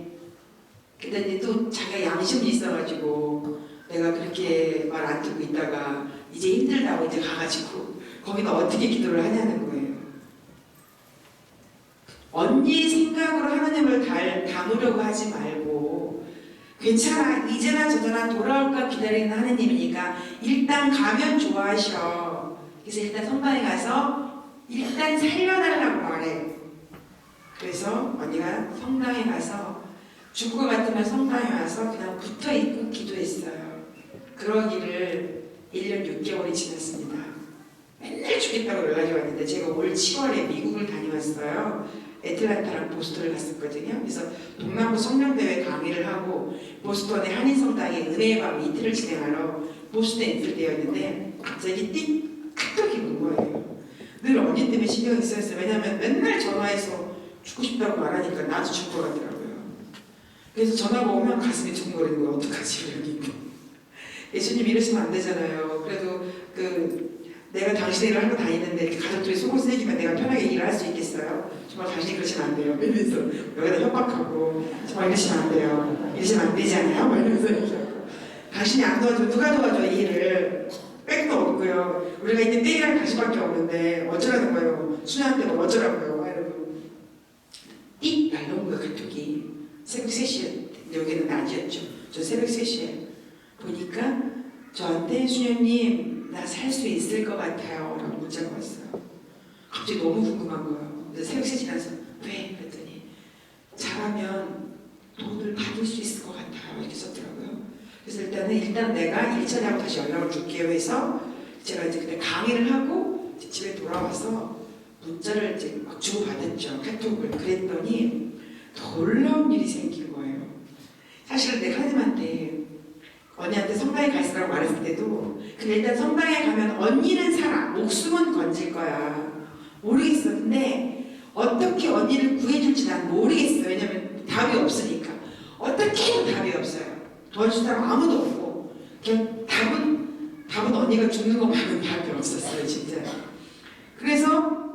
그랬더니 또 자기가 양심이 있어가지고 내가 그렇게 말 안 듣고 있다가 이제 힘들다고 이제 가가지고 거기다 어떻게 기도를 하냐는 거예요. 언니 생각으로 하나님을 담으려고 하지 말고 괜찮아. 이제나 저제나 돌아올까 기다리는 하느님이니까 일단 가면 좋아하셔. 그래서 일단 성당에 가서 일단 살려달라고 말해. 그래서 언니가 성당에 가서 죽을 것 같으면 성당에 와서 그냥 붙어있고 기도했어요. 그러기를 1년 6개월이 지났습니다. 맨날 죽겠다고 연락이 왔는데 제가 올 7월에 미국을 다녀왔어요. 애틀란타랑 보스턴을 갔었거든요. 그래서 동남부 성령대회 강의를 하고 보스턴의 한인성당에 은혜의 밤 이틀을 진행하러 보스턴에 있을 때였는데 갑자기 띡 카톡이 온 거예요. 늘 언니 때문에 신경이 쓰였어요. 왜냐면 맨날 전화해서 죽고 싶다고 말하니까 나도 죽을 것 같더라고요. 그래서 전화가 오면 가슴이 두근거리는 거예요. 어떡하지? 이러니 예수님 이러시면 안 되잖아요. 그래도 내가 당신의 일을 하고 다니는데 이렇게 가족들이 속을 새기면 내가 편하게 일을 할 수 있겠어요? 정말 당신이 그러시면 안 돼요. 이러면서 여기다 협박하고 정말 이러시면 안 돼요. 이러시면 안 되잖아요. 이러면서 얘기하고 당신이 안 도와줘. 누가 도와줘 이 일을. 백도 없고요. 우리가 이때 땡이랑 당신밖에 없는데 어쩌라는 거예요. 수녀한테 뭐 어쩌라고요. 이러고 띡 날라온 거예요. 카톡이. 새벽 3시에 여기는 낮이었죠. 저 새벽 3시에 보니까 저한테 수녀님 나 살 수 있을 것 같아요 라고 문자가 왔어요. 갑자기 너무 궁금한 거예요. 그래서 새벽 3시 나서 왜? 그랬더니 잘하면 돈을 받을 수 있을 것 같아요 이렇게 썼더라고요. 그래서 일단 내가 1차례 하고 다시 연락을 줄게요 해서 제가 이제 그때 강의를 하고 이제 집에 돌아와서 문자를 이제 막 주고받았죠. 카톡을. 그랬더니 놀라운 일이 생긴 거예요. 사실은 내가 하나님한테 언니한테 성당에 가 있으라고 말했을 때도 근데 일단 성당에 가면 언니는 살아. 목숨은 건질 거야. 모르겠어. 근데 어떻게 언니를 구해줄지 난 모르겠어. 왜냐면 답이 없으니까. 어떻게 해도 답이 없어요. 도와줄 사람 아무도 없고 그냥 답은 언니가 죽는 거 말고는 답이 없었어요. 진짜. 그래서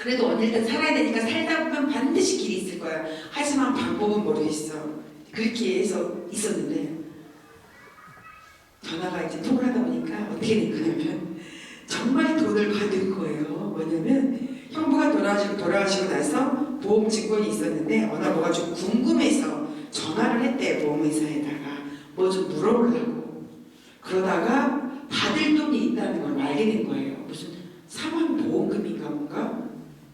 그래도 언니 일단 살아야 되니까 살다 보면 반드시 길이 있을 거야. 하지만 방법은 모르겠어. 그렇게 해서 있었는데 전화가 이제 통을 하다 보니까 어떻게 된 거냐면 정말 돈을 받은 거예요. 뭐냐면 형부가 돌아가시고 나서 보험 증권이 있었는데 어느 날 뭐가 좀 궁금해서 전화를 했대요. 보험회사에다가 뭐 좀 물어보려고. 그러다가 받을 돈이 있다는 걸 알게 된 거예요. 무슨 사망보험금인가 뭔가?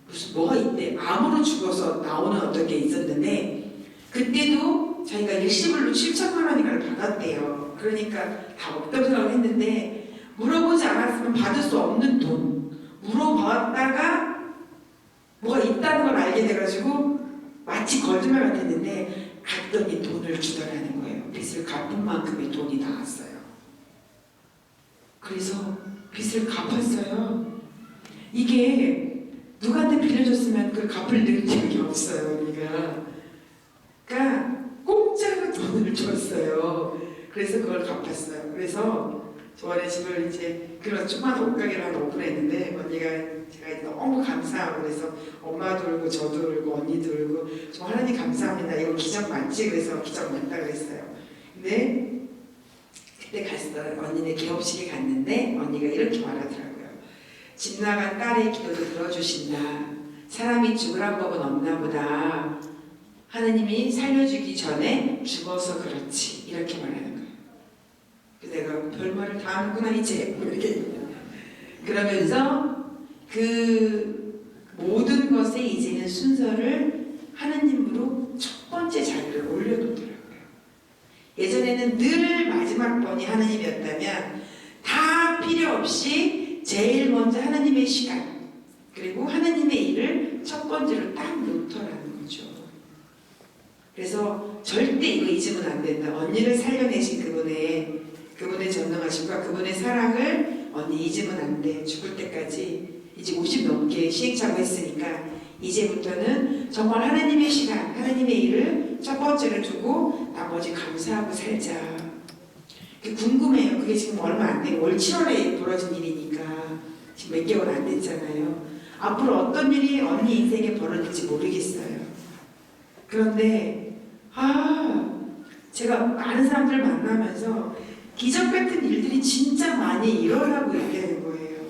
무슨 뭐가 있대. 암으로 죽어서 나오는 어떤 게 있었는데 그때도 자기가 일시불로 7천만 원인가를 받았대요. 그러니까 다 없다고 생각을 했는데 물어보지 않았으면 받을 수 없는 돈 물어봤다가 뭐가 있다는 걸 알게 돼가지고 마치 거짓말 같았는데 갔더니 돈을 주더라는 거예요. 빚을 갚은 만큼의 돈이 나왔어요. 그래서 빚을 갚았어요. 이게 누구한테 빌려줬으면 그걸 갚을 능력이 없어요. 우리가. 그러니까 공짜로 돈을 줬어요. 그래서 그걸 갚았어요. 그래서 저번에 집을 이제 그런 조그만 옷가게를 하나 오픈했는데 언니가 제가 너무 감사하고 그래서 엄마도 울고 저도 울고 언니도 울고 저 하나님 감사합니다. 이거 기적 맞지? 그래서 기적 맞다 그랬어요. 근데 그때 갔어요. 언니네 개업식에 갔는데 언니가 이렇게 말하더라고요. 집 나간 딸의 기도도 들어주신다. 사람이 죽으란 법은 없나 보다. 하느님이 살려주기 전에 죽어서 그렇지. 이렇게 말하는 거예요. 그래서 내가 별말을 다 하는구나 이제 이렇게 그러면서 그 모든 것에 이제는 순서를 하느님으로 첫 번째 자리를 올려놓더라고요. 예전에는 늘 마지막 번이 하느님이었다면 다 필요 없이 제일 먼저 하느님의 시간 그리고 하느님의 일을 첫 번째로 딱 놓더라는 거죠. 그래서 절대 이거 잊으면 안 된다. 언니를 살려내신 그분의 전능하심과 그분의 사랑을 언니 잊으면 안 돼. 죽을 때까지 이제 50 넘게 시행착오 했으니까 이제부터는 정말 하나님의 시간, 하나님의 일을 첫 번째로 두고 나머지 감사하고 살자. 궁금해요. 그게 지금 얼마 안 돼요. 올 7월에 벌어진 일이니까 지금 몇 개월 안 됐잖아요. 앞으로 어떤 일이 언니 인생에 벌어질지 모르겠어요. 그런데 제가 많은 사람들을 만나면서 기적 같은 일들이 진짜 많이 일어나고 있다는 거예요.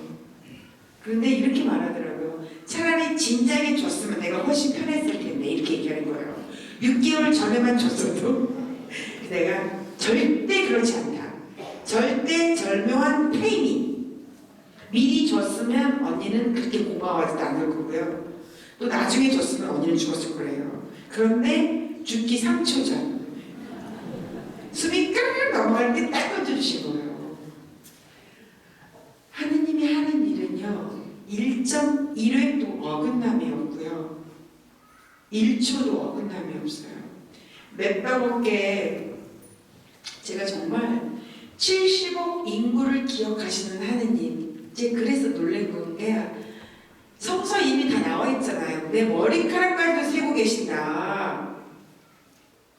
그런데 이렇게 말하더라고요. 차라리 진작에 줬으면 내가 훨씬 편했을 텐데 이렇게 얘기하는 거예요. 6개월 전에만 줬어도 내가 절대 그렇지 않다. 절대 절묘한 타이밍. 미리 줬으면 언니는 그렇게 고마워하지도 않을 거고요. 또 나중에 줬으면 언니는 죽었을 거예요. 그런데 죽기 3초 전 숨이 끌 넘어갈 때 딱 던져주신 거예요. 하느님이 하는 일은요 1.1획도 어긋남이 없고요 1초도 어긋남이 없어요. 몇百억의 제가 정말 70억 인구를 기억하시는 하느님. 이제 그래서 놀란 건데 성서 이미 다 나와 있잖아요. 내 머리카락까지도 세고 계신다.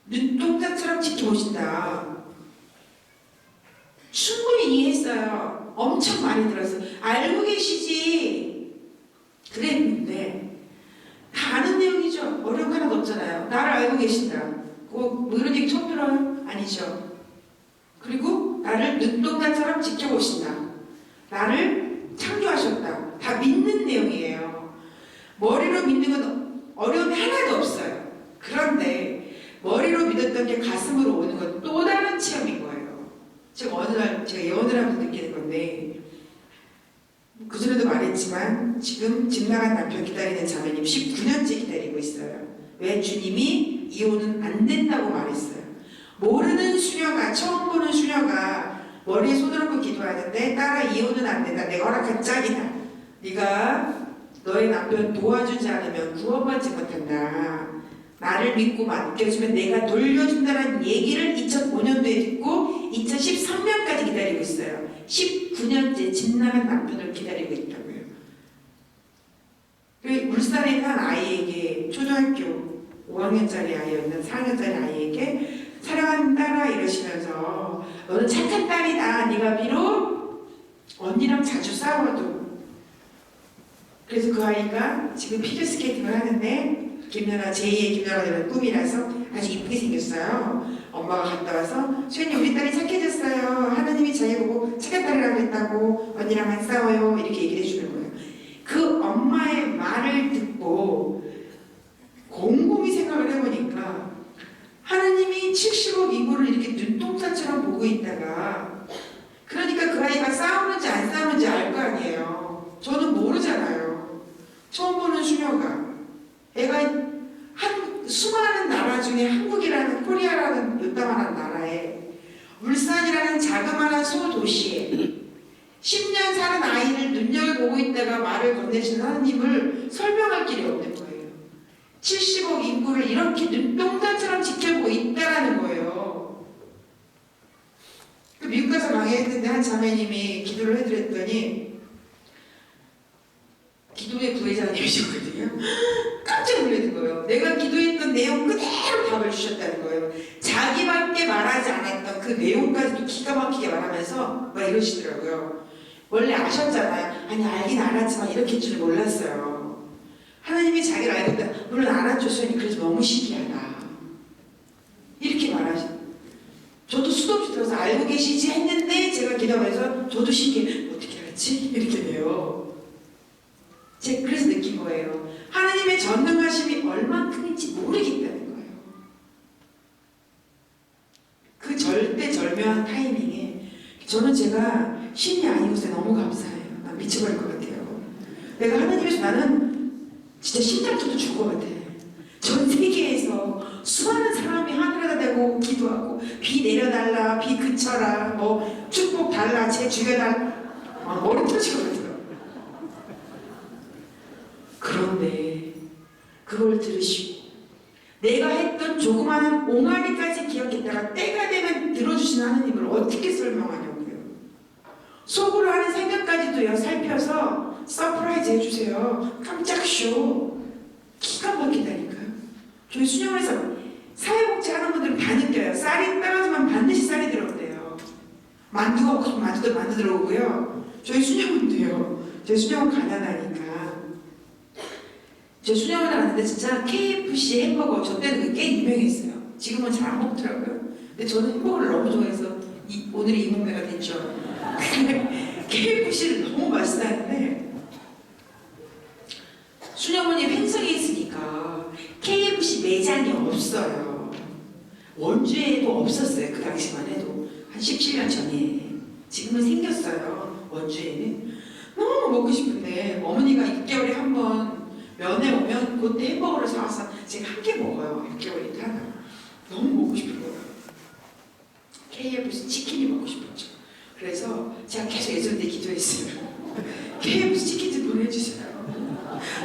눈동자처럼 지켜보신다. 충분히 이해했어요. 엄청 많이 들었어요. 알고 계시지. 그랬는데 다 아는 내용이죠. 어려운 거 하나도 없잖아요. 나를 알고 계신다. 뭐 이런 얘기 처음 들어요? 아니죠. 그리고 나를 눈동자처럼 지켜보신다. 나를 창조하셨다. 다 믿는 내용이에요. 머리로 믿는 건 어려움이 하나도 없어요. 그런데 머리로 믿었던 게 가슴으로 오는 건 또 다른 체험인 거예요. 제가 어느 날 제가 예언을 하면서 느끼는 건데 그전에도 말했지만 지금 집 나간 남편 기다리는 자매님 19년째 기다리고 있어요. 왜? 주님이 이혼은 안 된다고 말했어요. 모르는 수녀가 처음 보는 수녀가 머리에 손을 얹고 기도하는데 딸아 이혼은 안 된다. 내가 허락한 짝이다. 네가 너의 남편 도와주지 않으면 구원받지 못한다. 나를 믿고 맡겨주면 내가 돌려준다는 얘기를 2005년도에 듣고 2013년까지 기다리고 있어요. 19년째 집 나간 남편을 기다리고 있다고요. 울산에 한 아이에게 초등학교 5학년짜리 아이였는 4학년짜리 아이에게 사랑하는 딸아 이러시면서 너는 착한 딸이다. 네가 비록 언니랑 자주 싸워도. 그래서 그 아이가 지금 피겨스케이팅을 하는데 김연아 제2의 김연아라는 꿈이라서 아주 이쁘게 생겼어요. 엄마가 갔다 와서 수현이 우리 딸이 착해졌어요. 하나님이 자기 보고 착한 딸이라고 했다고 언니랑 안 싸워요. 이렇게 얘기를 해주는 거예요. 그 엄마의 말을 듣고 아이가. 그러니까 그 아이가 싸우는지 안 싸우는지 알 거 아니에요. 저는 모르잖아요. 처음 보는 수녀가. 애가 수많은 나라 중에 한국이라는 코리아라는 요따만한 나라에 울산이라는 자그마한 소도시에 10년 사는 아이를 눈여겨보고 있다가 말을 건네시는 하나님을 설명할 길이 없는 거예요. 70억 인구를 이렇게 눈동자처럼 지켜보고 있다라는 거예요. 미국 가서 강의했는데 한 자매님이 기도를 해드렸더니 기도의 구혜자님이셨거든요. 깜짝 놀라는 거예요. 내가 기도했던 내용 그대로 답을 주셨다는 거예요. 자기밖에 말하지 않았던 그 내용까지도 기가 막히게 말하면서 막 이러시더라고요. 원래 아셨잖아요. 아니 알긴 알았지만 이렇게 줄 몰랐어요. 하나님이 자기를 알고 있다. 물론 알아줬으니 그래서 너무 신기하다. 이렇게 말하시. 저도 수도 없이 들어서 알고 계시지 했는데 제가 기도하면서 저도 신기해. 어떻게 알았지? 이렇게 돼요. 제가 그래서 느낀 거예요. 하나님의 전능하심이 얼만큼인지 모르겠다는 거예요. 그 절대절묘한 타이밍에 저는 제가 신이 아니고서 너무 감사해요. 난 미쳐버릴 것 같아요. 내가 하나님에서 나는 진짜 심장부터 줄 것 같아. 전 세계에서 수많은 사람이 하늘에다 대고 기도하고 비 내려달라, 비 그쳐라, 뭐 축복 달라, 쟤 죽여달라. 머리 터지거든요. 그런데 그걸 들으시고 내가 했던 조그마한 옹알이까지 기억했다가 때가 되면 들어주시는 하나님을 어떻게 설명하냐고요. 속으로 하는 생각까지도요 살펴서 서프라이즈 해주세요. 깜짝 쇼. 기가 막히다니까요. 저희 수녀원에서 사회복지 하는 분들은 다 느껴요. 쌀이 따라지만 반드시 쌀이 들어온대요. 만두가 먹고 싶으면 만두 들어오고요. 저희 수녀원도요. 저희 수녀원 가난하니까 저 수녀원에 갔는데 진짜 KFC 햄버거 저 때는 그게 꽤 유명했어요. 지금은 잘 안 먹더라고요. 근데 저는 햄버거를 너무 좋아해서 오늘이 이 몸매가 됐죠. 근데 KFC를 너무 맛있다는데 수녀원이 횡성에 있으니까 KFC 매장이 없어요. 원주에도 없었어요. 그 당시만 해도 한 17년 전에. 지금은 생겼어요. 원주에는. 너무 먹고 싶은데 어머니가 6개월에 한 번 면회 오면 그때 햄버거를 사와서 제가 한 개 먹어요. 6개월에 하나. 너무 먹고 싶은 거예요. KFC 치킨이 먹고 싶었죠. 그래서 제가 계속 예전에 기도했어요. KFC 치킨 좀 보내주세요.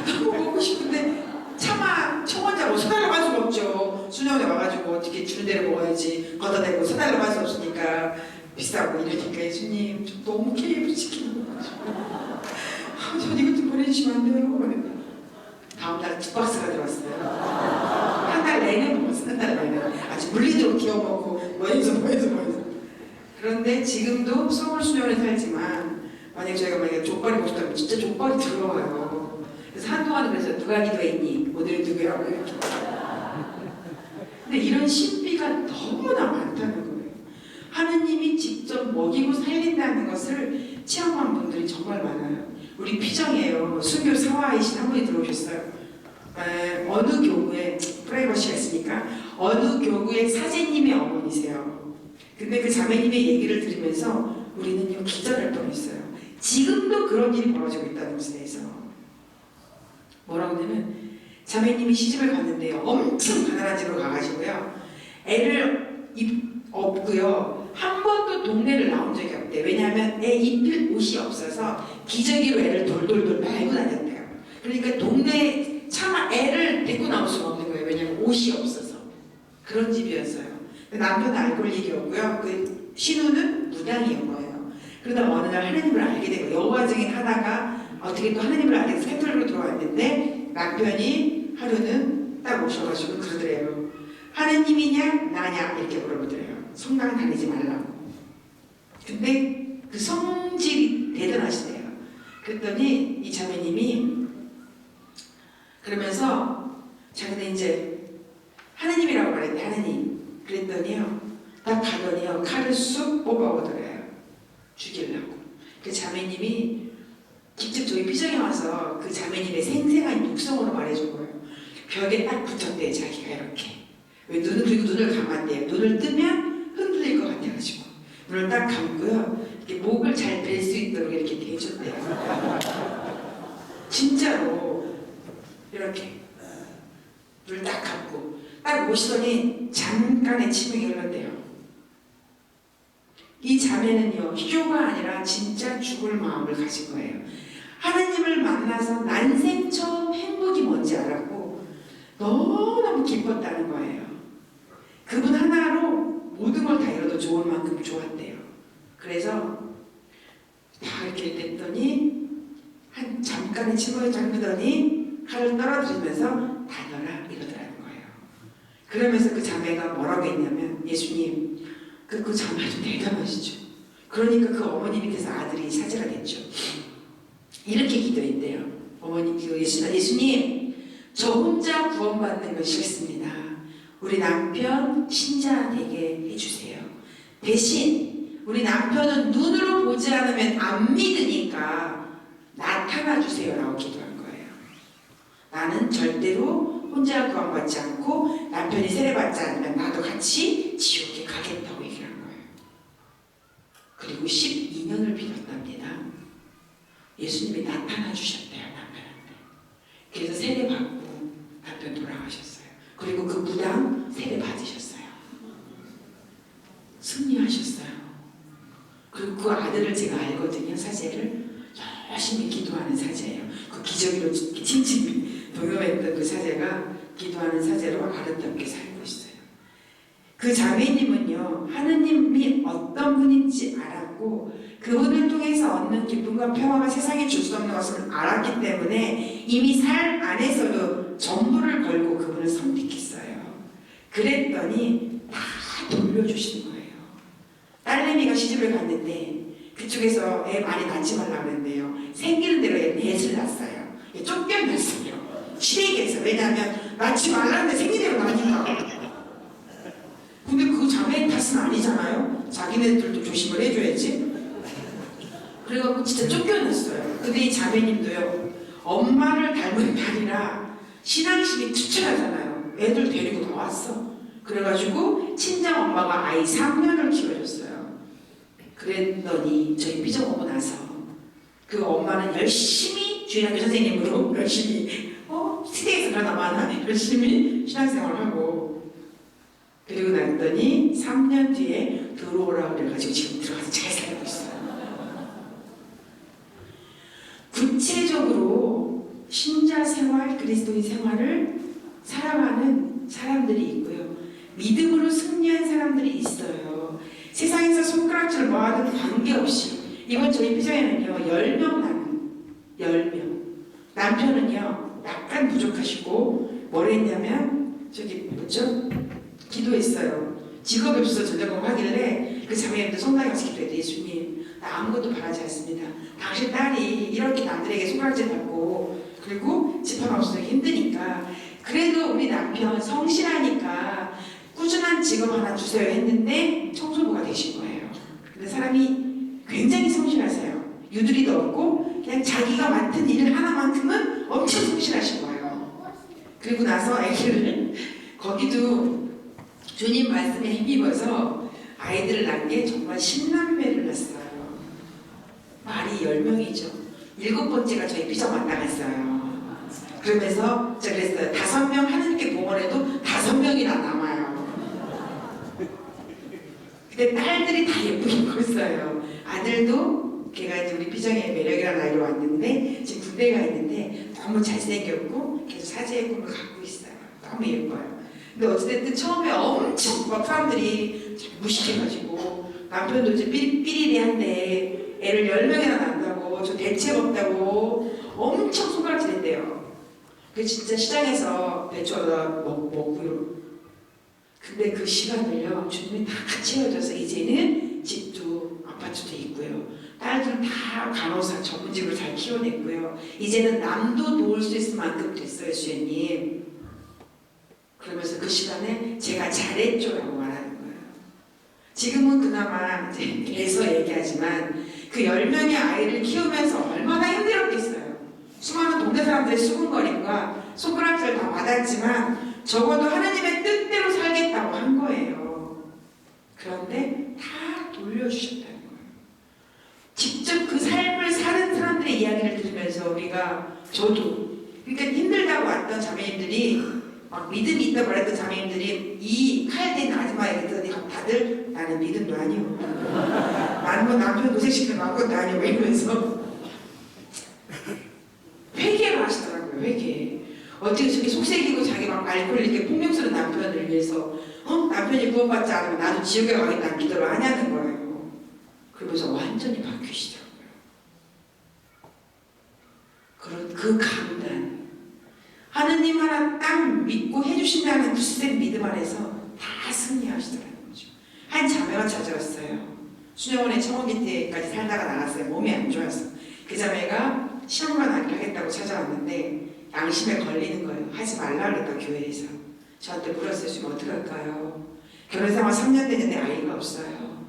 너무 먹고 싶은데 차마 청원자고 사달라고 할 수가 없죠. 수녀원에 와가지고 어떻게 주는 대로 먹어야지 걷다 대고 사달라고 할 수 없으니까 비싸고 이러니까 예수님 좀 너무 KFC 치킨 먹어가지고 전 이것 좀 보내주시면 안 돼요? 다음날 2박스가 들어왔어요. 한 달 내내 먹었어요. 한 달 내내. 아주 물리도록 기어먹고 뭐해서. 그런데 지금도 서울 수녀원에 살지만 만약 저희가 만약에 족발이 먹고 싶다면 진짜 족발이 들어와요. 그래서 한동안은 그래서 누가 기도했니? 오늘은 누구라고 이렇게. 근데 이런 신비가 너무나 많다는 거예요. 하느님이 직접 먹이고 살린다는 것을 체험한 분들이 정말 많아요. 우리 피정이에요. 수교 사화이신 한 분이 들어오셨어요. 어느 교구에 프라이버시가 있으니까 어느 교구의 사제님의 어머니세요. 근데 그 자매님의 얘기를 들으면서 우리는요 기절할 뻔했어요. 지금도 그런 일이 벌어지고 있다는 것에 대해서. 뭐라고 하냐면 자매님이 시집을 갔는데요. 엄청 가난한 집으로 가가지고요. 애를 없고요. 한 번도 동네를 나온 적이 없대요. 왜냐하면 애 입힐 옷이 없어서 기저귀로 애를 돌돌돌 말고 다녔대요. 그러니까 동네 차마 애를 데리고 나올 수가 없는 거예요. 왜냐하면 옷이 없어서. 그런 집이었어요. 남편은 알코올릭이었고요. 그 신우는 무당이었던 거예요. 그러다 어느 날 하나님을 알게 되고 여호와 증인 하다가 어떻게 또 하나님을 알게 돼서 캐톨릭으로 들어왔는데 남편이 하루는 딱 오셔가지고 그러더래요. 하느님이냐 나냐 이렇게 물어보더래요. 성당 다니지 말라고. 근데 그 성질이 대단하시대요. 그랬더니 이 자매님이 그러면서 자기는 이제 하느님이라고 말했대. 하느님. 그랬더니요 딱 가더니요 칼을 쑥 뽑아오더래요. 죽이려고. 그 자매님이 직접 저희 피정에 와서 그 자매님의 생생한 육성으로 말해준 거예요. 벽에 딱 붙었대요. 자기가 이렇게. 왜 눈을 그리고 눈을 감았대요. 눈을 뜨면 흔들릴 것 같아가지고. 눈을 딱 감고요. 이렇게 목을 잘 벨 수 있도록 이렇게 대줬대요. 진짜로 이렇게 눈을 딱 감고 딱 보시더니 잠깐의 침묵이 흘렀대요. 이 자매는요, 희교가 아니라 진짜 죽을 마음을 가진 거예요. 하나님을 만나서 난생 처음 행복이 뭔지 알았고 너무너무 기뻤다는 거예요. 그분 하나로 모든 걸 다 잃어도 좋을 만큼 좋았대요. 그래서 다 이렇게 됐더니 한 잠깐의 침묵이 잠그더니 칼을 떨어뜨리면서 다녀라 이러더라는 거예요. 그러면서 그 자매가 뭐라고 했냐면, 예수님, 그 자매 좀 대단하시죠. 그러니까 그 어머니 밑에서 아들이 사제가 됐죠. 이렇게 기도했대요. 어머니, 예수님, 저 혼자 구원받는 건 싫습니다. 우리 남편 신자 되게 해주세요. 대신 우리 남편은 눈으로 보지 않으면 안 믿으니까 나타나 주세요라고 기도한 거예요. 나는 절대로 혼자 구원받지 않고 남편이 세례받지 않으면 나도 같이 지옥에 가겠다고 얘기를 한 거예요. 그리고 12년을 빌었답니다. 예수님이 나타나 주셨대요, 남편한테. 그래서 세례받고 남편 돌아가셨어요. 그리고 그 무당 세례 받으셨어요. 승리하셨어요. 그리고 그 아들을 제가 알거든요, 사제를. 열심히 기도하는 사제예요. 그 기저귀로 칭칭 동요했던 그 사제가 기도하는 사제로 아름답게 살고 있어요. 그 자매님은요, 하느님이 어떤 분인지 알았고 그분을 통해서 얻는 기쁨과 평화가 세상에 줄 수 없는 것을 알았기 때문에 이미 삶 안에서도 전부를 걸고 그분을 선택했어요. 그랬더니 다 돌려주시는 거예요. 딸내미가 시집을 갔는데 그쪽에서 애 많이 낳지 말라고 그랬는데요. 생기는 대로 넷을 낳았어요. 쫓겨났어요. 시댁에서. 왜냐하면 낳지 말라는데 생기는 대로 낳으니까. 근데 그 자매의 탓은 아니잖아요. 자기네들도 조심을 해줘야지. 그래갖고 진짜 쫓겨났어요. 근데 이 자매님도요, 엄마를 닮은 딸이라 신앙심이 투철하잖아요. 애들 데리고 다 왔어. 그래가지고 친정 엄마가 아이 3년을 키워줬어요. 그랬더니 저희 삐져 오고 나서 그 엄마는 열심히 주일학교 선생님으로 열심히 시대에서 그러나마나 열심히 신앙생활을 하고, 그리고 났더니 3년 뒤에 들어오라고 그래가지고 지금 들어가서 잘 살고 있어요. 구체적으로 신자 생활, 그리스도인 생활을 살아가는 사람들이 있고요. 믿음으로 승리한 사람들이 있어요. 세상에서 손가락질 뭐하든 관계없이. 이번 저희 피정에는요 10명 남은 10명. 남편은요 약간 부족하시고 뭘 했냐면 저기 뭐죠? 기도했어요. 직업이 없어서 전전공 하길래 그 자매님도 성당에 가서 기도했대. 예수님, 나 아무것도 바라지 않습니다. 당신 딸이 이렇게 남들에게 손가락질 받고 그리고 집 하나 없어서 힘드니까 그래도 우리 남편 성실하니까 꾸준한 직업 하나 주세요 했는데 청소부가 되신 거예요. 근데 사람이 굉장히 성실하세요. 유두리도 없고 그냥 자기가 맡은 일 하나만큼은 엄청 성실하신 거예요. 그리고 나서 아기를 거기도 주님 말씀에 힘입어서 아이들을 낳은 게 정말 10남매를 낳았어요. 말이 10명이죠. 7번째가 저희 피정 만나갔어요. 그러면서 제가 그랬어요. 5명 하느님께 봉헌해도 5명이나 남아요. 근데 딸들이 다 예쁘게 컸어요. 아들도 걔가 이제 우리 피정의 매력이라는 아이로 왔는데 지금 군대 가 있는데 너무 잘생겼고 계속 사제의 꿈을 갖고 있어요. 너무 예뻐요. 근데 어쨌든 처음에 엄청 막 사람들이 무식해가지고 남편도 이제 삐리삐리한데 애를 10명이나 낳는다고 저 대책 없다고 엄청 손가락질 했대요. 그 진짜 시장에서 배추 얻어 먹고요. 근데 그 시간을요 주님이 다 채워줘서 이제는 집도 아파트도 있고요. 딸들은 다 간호사 전문직으로 잘 키워냈고요. 이제는 남도 도울 수 있을 만큼 됐어요, 주님. 그러면서 그 시간에 제가 잘했죠라고 말하는 거예요. 지금은 그나마 이제 애서 얘기하지만 그 10명의 아이를 키우면서 얼마나 힘들었겠어요. 수많은 동네 사람들의 수군거림과 손가락질 다 받았지만 적어도 하나님의 뜻대로 살겠다고 한 거예요. 그런데 다 돌려주셨다는 거예요. 직접 그 삶을 사는 사람들의 이야기를 들으면서 저도 그러니까 힘들다고 왔던 자매님들이 막 믿음이 있다고 말했던 자매님들이 이 칼된 아줌마에게 했더니 다들 나는 믿음도 아니오. 나는 뭐 남편 고생시키는 거 아무것도 아니오. 이러면서 회개를 하시더라고요. 회개. 어떻게 저렇게 속색이고 자기 막 알코올리게 폭력스러운 남편을 위해서 남편이 구원받지 않으면 나도 지옥에 가겠다는 기도를 하냐는 거예요. 그러면서 완전히 바뀌시더라고요. 그런 그 강단 하느님 하나 딱 믿고 해주신다는 굳센 믿음 안에서 다 승리하시더라는 거죠. 한 자매가 찾아왔어요. 수녀원에 청원기 때까지 살다가 나갔어요. 몸이 안 좋아서. 그 자매가 시험관 하기로 하겠다고 찾아왔는데 양심에 걸리는 거예요. 하지 말라 그랬다 교회에서. 저한테 물었어요. 지금 어떡할까요? 결혼생활 3년 됐는데 아이가 없어요.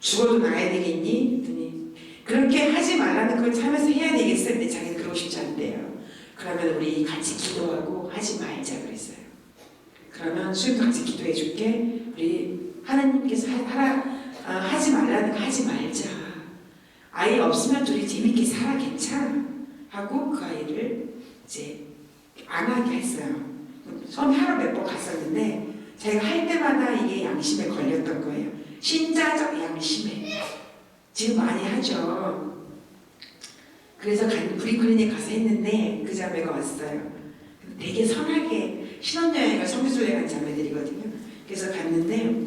죽어도 나야 되겠니? 그랬더니 그렇게 하지 말라는 걸 참아서 해야 되겠어요. 근데 자기는 그러고 싶지 않대요. 그러면 우리 같이 기도하고 하지 말자 그랬어요. 그러면 수임도 같이 기도해 줄게. 우리 하나님께서 하지 말라는 거 하지 말자. 아이 없으면 둘이 재밌게 살아 괜찮아. 하고 그 아이를 이제 안 하게 했어요. 처음 하루 몇 번 갔었는데 제가 할 때마다 이게 양심에 걸렸던 거예요. 신자적 양심에. 지금 많이 하죠. 그래서 브리클리닉 가서 했는데 그 자매가 왔어요. 되게 선하게 신혼여행을 성교조에 간 자매들이거든요. 그래서 갔는데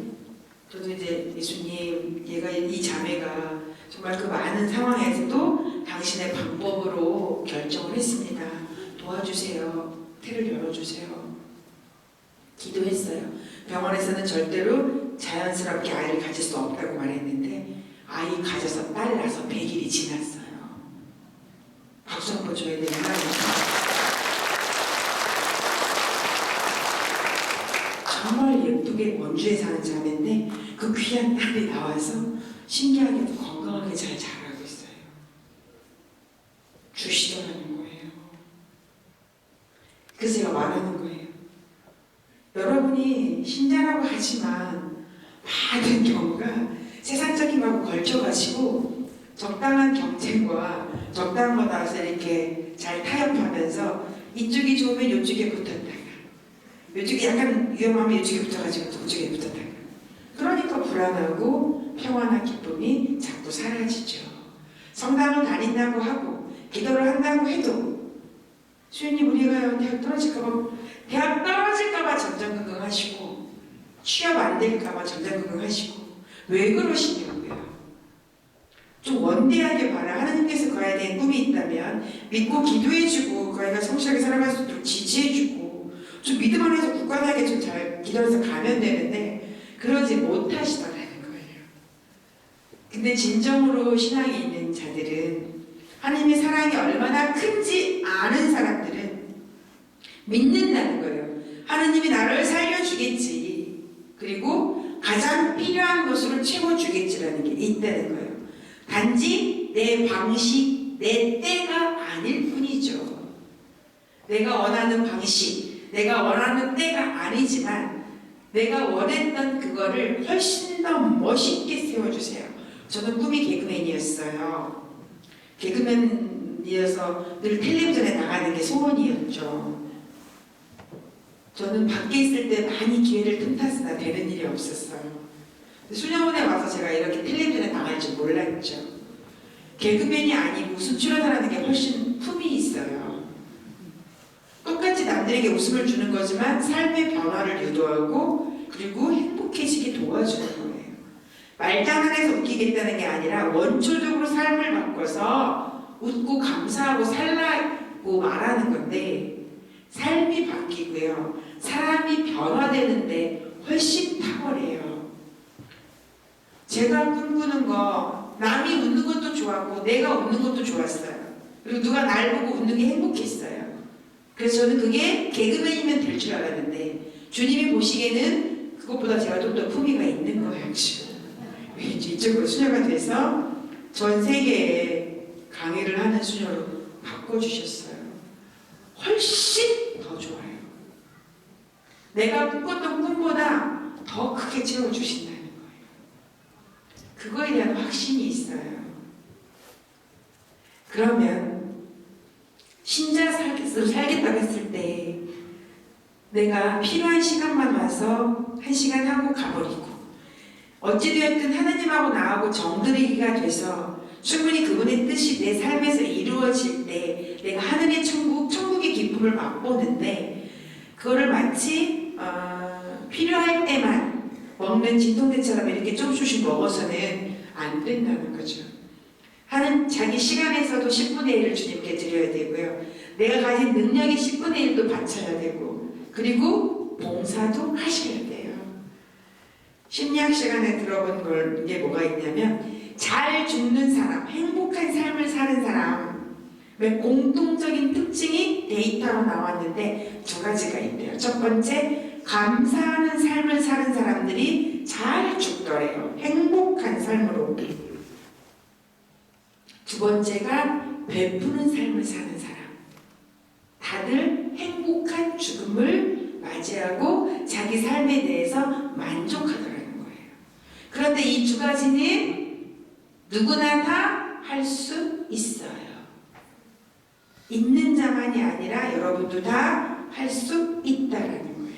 저도 이제 예수님 이 자매가 정말 그 많은 상황에서도 당신의 방법으로 결정을 했습니다. 도와주세요. 태를 열어주세요. 기도했어요. 병원에서는 절대로 자연스럽게 아이를 가질 수 없다고 말했는데 아이 가져서 딸 낳아서 100일이 지났어요. 박수 한번 줘야 되나? 정말 예쁘게 원주에 사는 자매인데 그 귀한 딸이 나와서 신기하게도 건강하게 잘 자라고 있어요. 주시더라는 거예요. 그래서 제가 말하는 거예요. 여러분이 신자라고 하지만 많은 경우가 세상적인 거하고 걸쳐가지고 적당한 경쟁과 적당한 거 나와서 이렇게 잘 타협하면서 이쪽이 좋으면 이쪽에 붙었다가 이쪽이 약간 위험하면 이쪽에 붙어가지고 저쪽에 붙었다가 그러니까 불안하고 평안한 기쁨이 자꾸 사라지죠. 성당을 다닌다고 하고 기도를 한다고 해도 수연님 우리가 대학 떨어질까봐 전전긍긍하시고 취업 안 될까봐 전전긍긍하시고 왜 그러시냐고요. 좀 원대하게 봐라. 하나님께서 그 아이에 대한 꿈이 있다면 믿고 기도해주고 그 아이가 성실하게 살아갈 수 있도록 지지해주고 좀 믿음 안에서 굳건하게 좀 잘 기도해서 가면 되는데 그러지 못하시더라는 거예요. 근데 진정으로 신앙이 있는 자들은 하나님의 사랑이 얼마나 큰지 아는 사람들은 믿는다는 거예요. 하나님이 나를 살려주겠지. 그리고 가장 필요한 것으로 채워주겠지라는 게 있다는 거예요. 단지 내 방식, 내 때가 아닐 뿐이죠. 내가 원하는 방식, 내가 원하는 때가 아니지만 내가 원했던 그거를 훨씬 더 멋있게 세워주세요. 저는 꿈이 개그맨이었어요. 개그맨이어서 늘 텔레비전에 나가는 게 소원이었죠. 저는 밖에 있을 때 많이 기회를 틈탔으나 되는 일이 없었어요. 수녀원에 와서 제가 이렇게 텔레비전에 나갈 줄 몰랐죠. 개그맨이 아니고 수출하다라는 게 훨씬 품이 있어요. 똑같이 남들에게 웃음을 주는 거지만 삶의 변화를 유도하고 그리고 행복해지게 도와주는 거예요. 말장난해서 웃기겠다는 게 아니라 원초적으로 삶을 바꿔서 웃고 감사하고 살라고 말하는 건데 삶이 바뀌고요. 사람이 변화되는데 훨씬 탁월해요. 제가 꿈꾸는 거 남이 웃는 것도 좋았고 내가 웃는 것도 좋았어요. 그리고 누가 날 보고 웃는 게 행복했어요. 그래서 저는 그게 개그맨이면 될 줄 알았는데 주님이 보시기에는 그것보다 제가 좀 더 품위가 있는 거예요. 지금 이쪽으로 수녀가 돼서 전 세계에 강의를 하는 수녀로 바꿔주셨어요. 훨씬 더 좋아요. 내가 꿈꿨던 꿈보다 더 크게 채워주신다는 거예요. 그거에 대한 확신이 있어요. 그러면 신자로 살겠다고 했을 때 내가 필요한 시간만 와서 1시간 하고 가버리고 어찌되었든 하나님하고 나하고 정들이기가 돼서 충분히 그분의 뜻이 내 삶에서 이루어질 때 내가 하늘의 천국의 기쁨을 맛보는데 그거를 마치 필요할 때만 먹는 진통제처럼 이렇게 조금씩 먹어서는 안 된다는 거죠. 자기 시간에서도 10분의 1을 주님께 드려야 되고요. 내가 가진 능력의 10분의 1도 바쳐야 되고 그리고 봉사도 하셔야 돼요. 심리학 시간에 들어본 걸 이게 뭐가 있냐면 잘 죽는 사람, 행복한 삶을 사는 사람의 공통적인 특징이 데이터로 나왔는데 2가지가 있대요. 첫 번째, 감사하는 삶을 사는 사람들이 잘 죽더래요. 행복한 삶으로. 2번째가 베푸는 삶을 사는 사람. 다들 행복한 죽음을 맞이하고 자기 삶에 대해서 만족하더라는 거예요. 그런데 이 2가지는 누구나 다 할 수 있어요. 있는 자만이 아니라 여러분도 다 할 수 있다라는 거예요.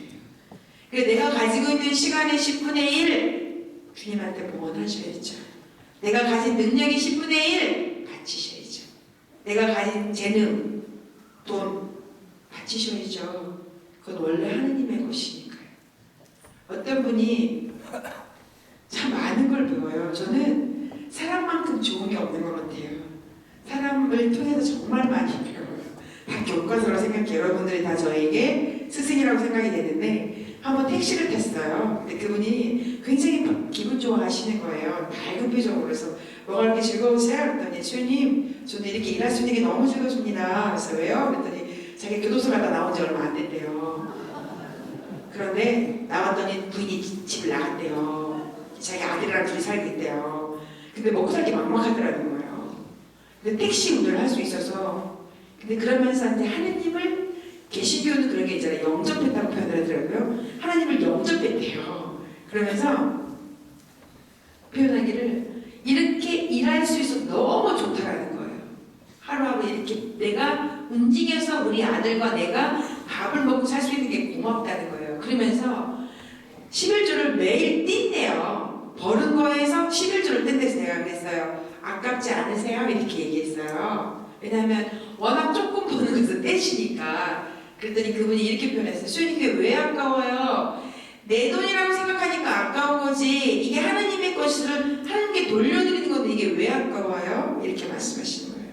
그래서 내가 가지고 있는 시간의 10분의 1 주님한테 봉헌하셔야죠. 내가 가진 능력의 10분의 1 바치셔야죠. 내가 가진 재능, 돈 바치셔야죠. 그건 원래 하느님의 것이니까요. 어떤 분이 참 많은 걸 배워요. 저는 사람만큼 좋은 게 없는 것 같아요. 사람을 통해서 정말 많이 배워요. 다 교과서로 생각해요. 여러분들이 다 저에게 스승이라고 생각이 되는데 한번 택시를 탔어요. 근데 그분이 굉장히 기분 좋아하시는 거예요. 밝은 표정으로. 그래서 뭐가 이렇게 즐거우세요? 그랬더니 주님 저는 이렇게 일할 수 있는 게 너무 즐거워집니다. 그래서 왜요? 그랬더니 자기 교도소 가다 나온 지 얼마 안 됐대요. 그런데 나왔더니 부인이 집을 나갔대요. 자기 아들이랑 둘이 살고 있대요. 근데 먹고 살기 막막하더라는 거예요. 근데 택시 운전을 할 수 있어서 근데 그러면서 이제 하느님을 계시교는 그런 게 있잖아요. 영접했다고 표현을 하더라고요. 하나님을 영접했대요. 그러면서 표현하기를 이렇게 일할 수 있어서 너무 좋다라는 거예요. 하루하루 이렇게 내가 움직여서 우리 아들과 내가 밥을 먹고 살 수 있는 게 고맙다는 거예요. 그러면서 11조를 매일 뛴대요. 버는 거에서 11조를 뗀대서 내가 그랬어요. 아깝지 않으세요? 이렇게 얘기했어요. 왜냐하면 워낙 조금 버는 것을 떼시니까. 그랬더니 그분이 이렇게 표현했어요. 수연이 그게 왜 아까워요? 내 돈이라고 생각하니까 아까운 거지. 이게 하나님의 것을 하나님께 돌려드리는 건데 이게 왜 아까워요? 이렇게 말씀하시는 거예요.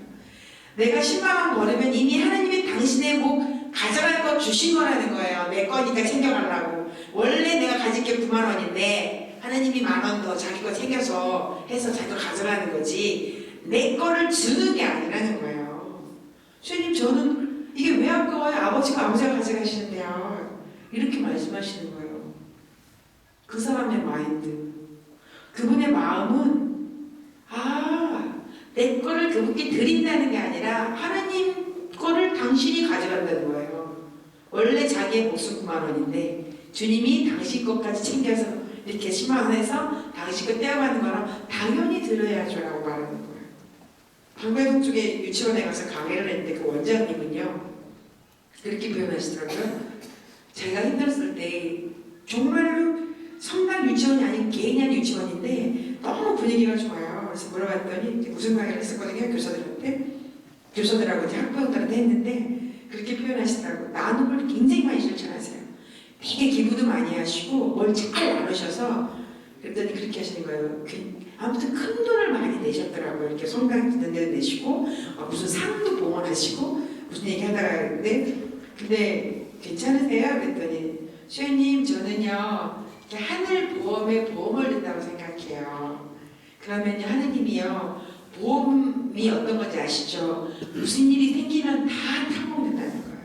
내가 10만 원 벌으면 이미 하나님이 당신의 목 가져갈 거 주신 거라는 거예요. 내 거니까 챙겨가려고. 원래 내가 가질 게 9만 원인데 하나님이 1만 원 더 자기 거 챙겨서 해서 자기가 가져가는 거지 내 거를 주는 게 아니라는 거예요. 주님 저는 이게 왜 아까워요? 아버지가 가져가시는데요. 이렇게 말씀하시는 거예요. 그 사람의 마인드. 그분의 마음은 내 거를 그분께 드린다는 게 아니라 하나님 거를 당신이 가져간다는 거예요. 원래 자기의 목숨 9만 원인데 주님이 당신 것까지 챙겨서 이렇게 10만 원에서 당신 거 떼어가는 거랑 당연히 들어야죠 라고 말하는 거예요. 방배동 쪽에 유치원에 가서 강의를 했는데 그 원장님은요 그렇게 표현하시더라고요. 제가 힘들었을 때 정말로 성당 유치원이 아닌 개인한 유치원인데 너무 분위기가 좋아요. 그래서 물어봤더니 무슨 강의를 했었거든요. 교사들하고 이제 학부형들한테 했는데 그렇게 표현하시더라고요. 나눔을 굉장히 많이 실천하세요. 되게 기부도 많이 하시고 뭘 잘 나누셔서 그랬더니 그렇게 하시는 거예요. 아무튼 큰 돈을 많이 내셨더라고요. 이렇게 성당 듣는 데도 내시고 무슨 상도 봉헌하시고 무슨 얘기 하다가 근데 괜찮으세요? 그랬더니 수연님 저는요 하늘 보험에 보험을 든다고 생각해요. 그러면요 하느님이요 보험이 어떤 건지 아시죠? 무슨 일이 생기면 다 탕봉된다는 거예요.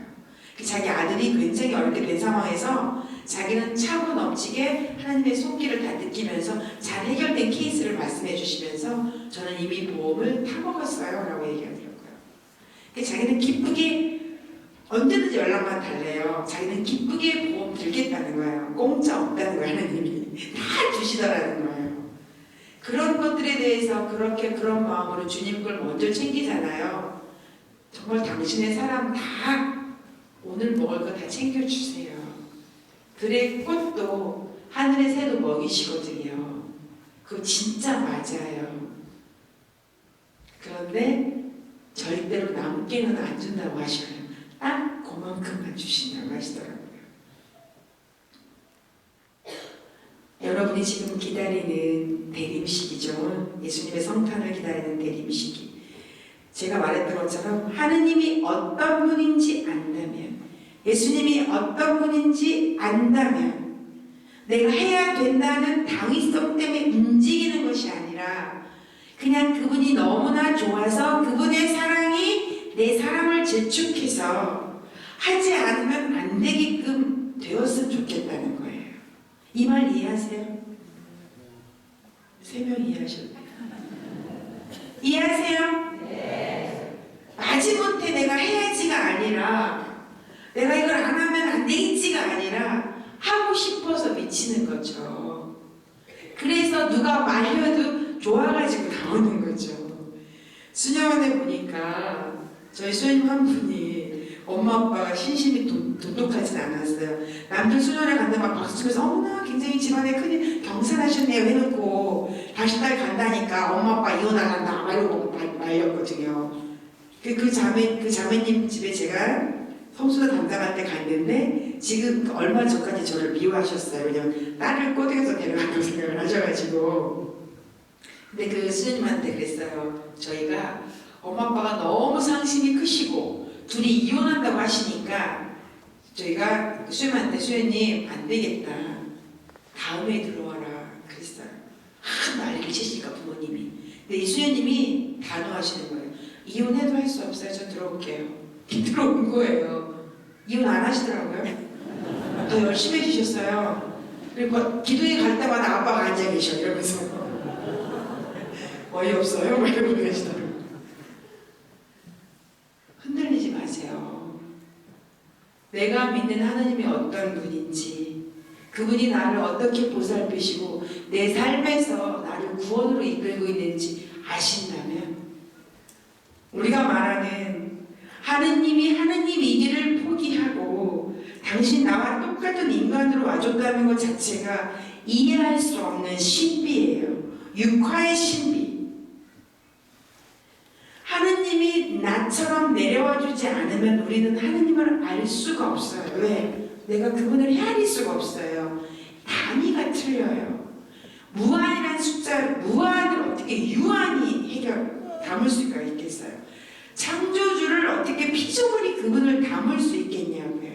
자기 아들이 굉장히 어렵게 된 상황에서 자기는 차고 넘치게 하나님의 손길을 다 느끼면서 잘 해결된 케이스를 말씀해 주시면서 저는 이미 보험을 타먹었어요 라고 얘기하더라고요. 자기는 기쁘게 언제든지 연락만 달래요. 자기는 기쁘게 보험 들겠다는 거예요. 공짜 없다는 거예요. 하나님이 다 주시더라는 거예요. 그런 것들에 대해서 그런 마음으로 주님 걸 먼저 챙기잖아요. 정말 당신의 사람 다 오늘 먹을 거 다 챙겨주세요. 들의 꽃도 하늘의 새도 먹이시거든요. 그거 진짜 맞아요. 그런데 절대로 남게는 안 준다고 하시고요. 딱 그만큼만 주신다고 하시더라고요. 여러분이 지금 기다리는 대림식이죠. 예수님의 성탄을 기다리는 대림식이. 제가 말했던 것처럼 하느님이 어떤 분인지 안다면, 예수님이 어떤 분인지 안다면 내가 해야 된다는 당위성 때문에 움직이는 것이 아니라 그냥 그분이 너무나 좋아서 그분의 사랑이 내 사랑을 재촉해서 하지 않으면 안 되게끔 되었으면 좋겠다는 거예요. 이 말 이해하세요? 3명 이해하셨나요? 이해하세요? 네. 마지못해 내가 해야지가 아니라 내가 이걸 안 하면 안 되겠지가 아니라 하고 싶어서 미치는 거죠. 그래서 누가 말려도 좋아가지고 나오는 거죠. 수녀원에 보니까 저희 수녀님 한 분이 엄마 아빠가 신심이 돈독하진 않았어요. 남들 수련회 간다 막 박수 치면서 어머나 굉장히 집안에 큰일 경사하셨네요 해놓고 다시 딸 간다니까 엄마 아빠 이혼하란다 말고 말렸거든요. 그 자매님 집에 제가 성수대 담당할 때 갔는데 지금 얼마 전까지 저를 미워하셨어요. 왜냐면 딸을 꼬드겨서 데려간다고 생각을 하셔가지고. 근데 그 수녀님한테 그랬어요. 저희가 엄마 아빠가 너무 상심이 크시고 둘이 이혼한다고 하시니까 저희가 수녀님한테 수녀님 안 되겠다. 다음에 들어와라 그랬어요. 난리를 치시니까 부모님이. 근데 이 수녀님이 단호하시는 거예요. 이혼해도 할 수 없어요. 저 들어올게요. 들어온 거예요. 이혼 안 하시더라고요. 더 열심히 해주셨어요. 그리고 기도에 갈 때마다 아빠가 앉아 계셔 이러면서 어이없어요? 막 이러고 계시더라고요. 흔들리지 마세요. 내가 믿는 하나님이 어떤 분인지, 그분이 나를 어떻게 보살피시고 내 삶에서 나를 구원으로 이끌고 있는지 아신다면, 우리가 말하는 하느님이 하느님이기를 포기하고 당신 나와 똑같은 인간으로 와줬다는 것 자체가 이해할 수 없는 신비예요. 육화의 신비. 하느님이 나처럼 내려와 주지 않으면 우리는 하느님을 알 수가 없어요. 왜? 내가 그분을 헤아릴 수가 없어요. 단위가 틀려요. 무한이라는 숫자를, 무한을 어떻게 유한히 담을 수가 있겠어요? 창조주를 어떻게 피조물이 그분을 담을 수 있겠냐고요.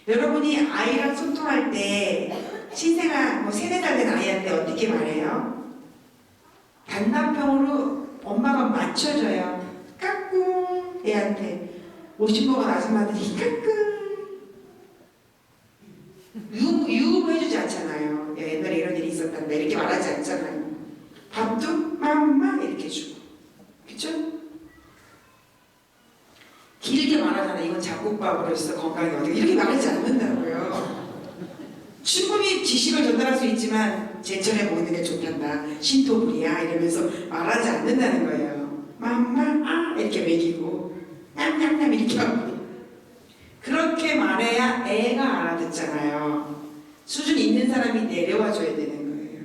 여러분이 아이랑 소통할 때 신생아 3-4달 된 아이한테 어떻게 말해요? 단답형으로 엄마가 맞춰줘요. 까꿍 애한테 50 먹은 아줌마들이 까꿍 유혹 해주지 않잖아요. 야, 옛날에 이런 일이 있었단다 이렇게 말하지 않잖아요. 밥도 맘마 이렇게 주고 그쵸? 길게 말하잖아. 이건 잡곡밥으로서 건강에 어떻게 이렇게 말하지 않는다고요. 충분히 지식을 전달할 수 있지만 제철에 먹는 게 좋단다. 신토불이야 이러면서 말하지 않는다는 거예요. 맘마 이렇게 먹이고 냠냠냠 이렇게 하고 그렇게 말해야 애가 알아듣잖아요. 수준 있는 사람이 내려와 줘야 되는 거예요.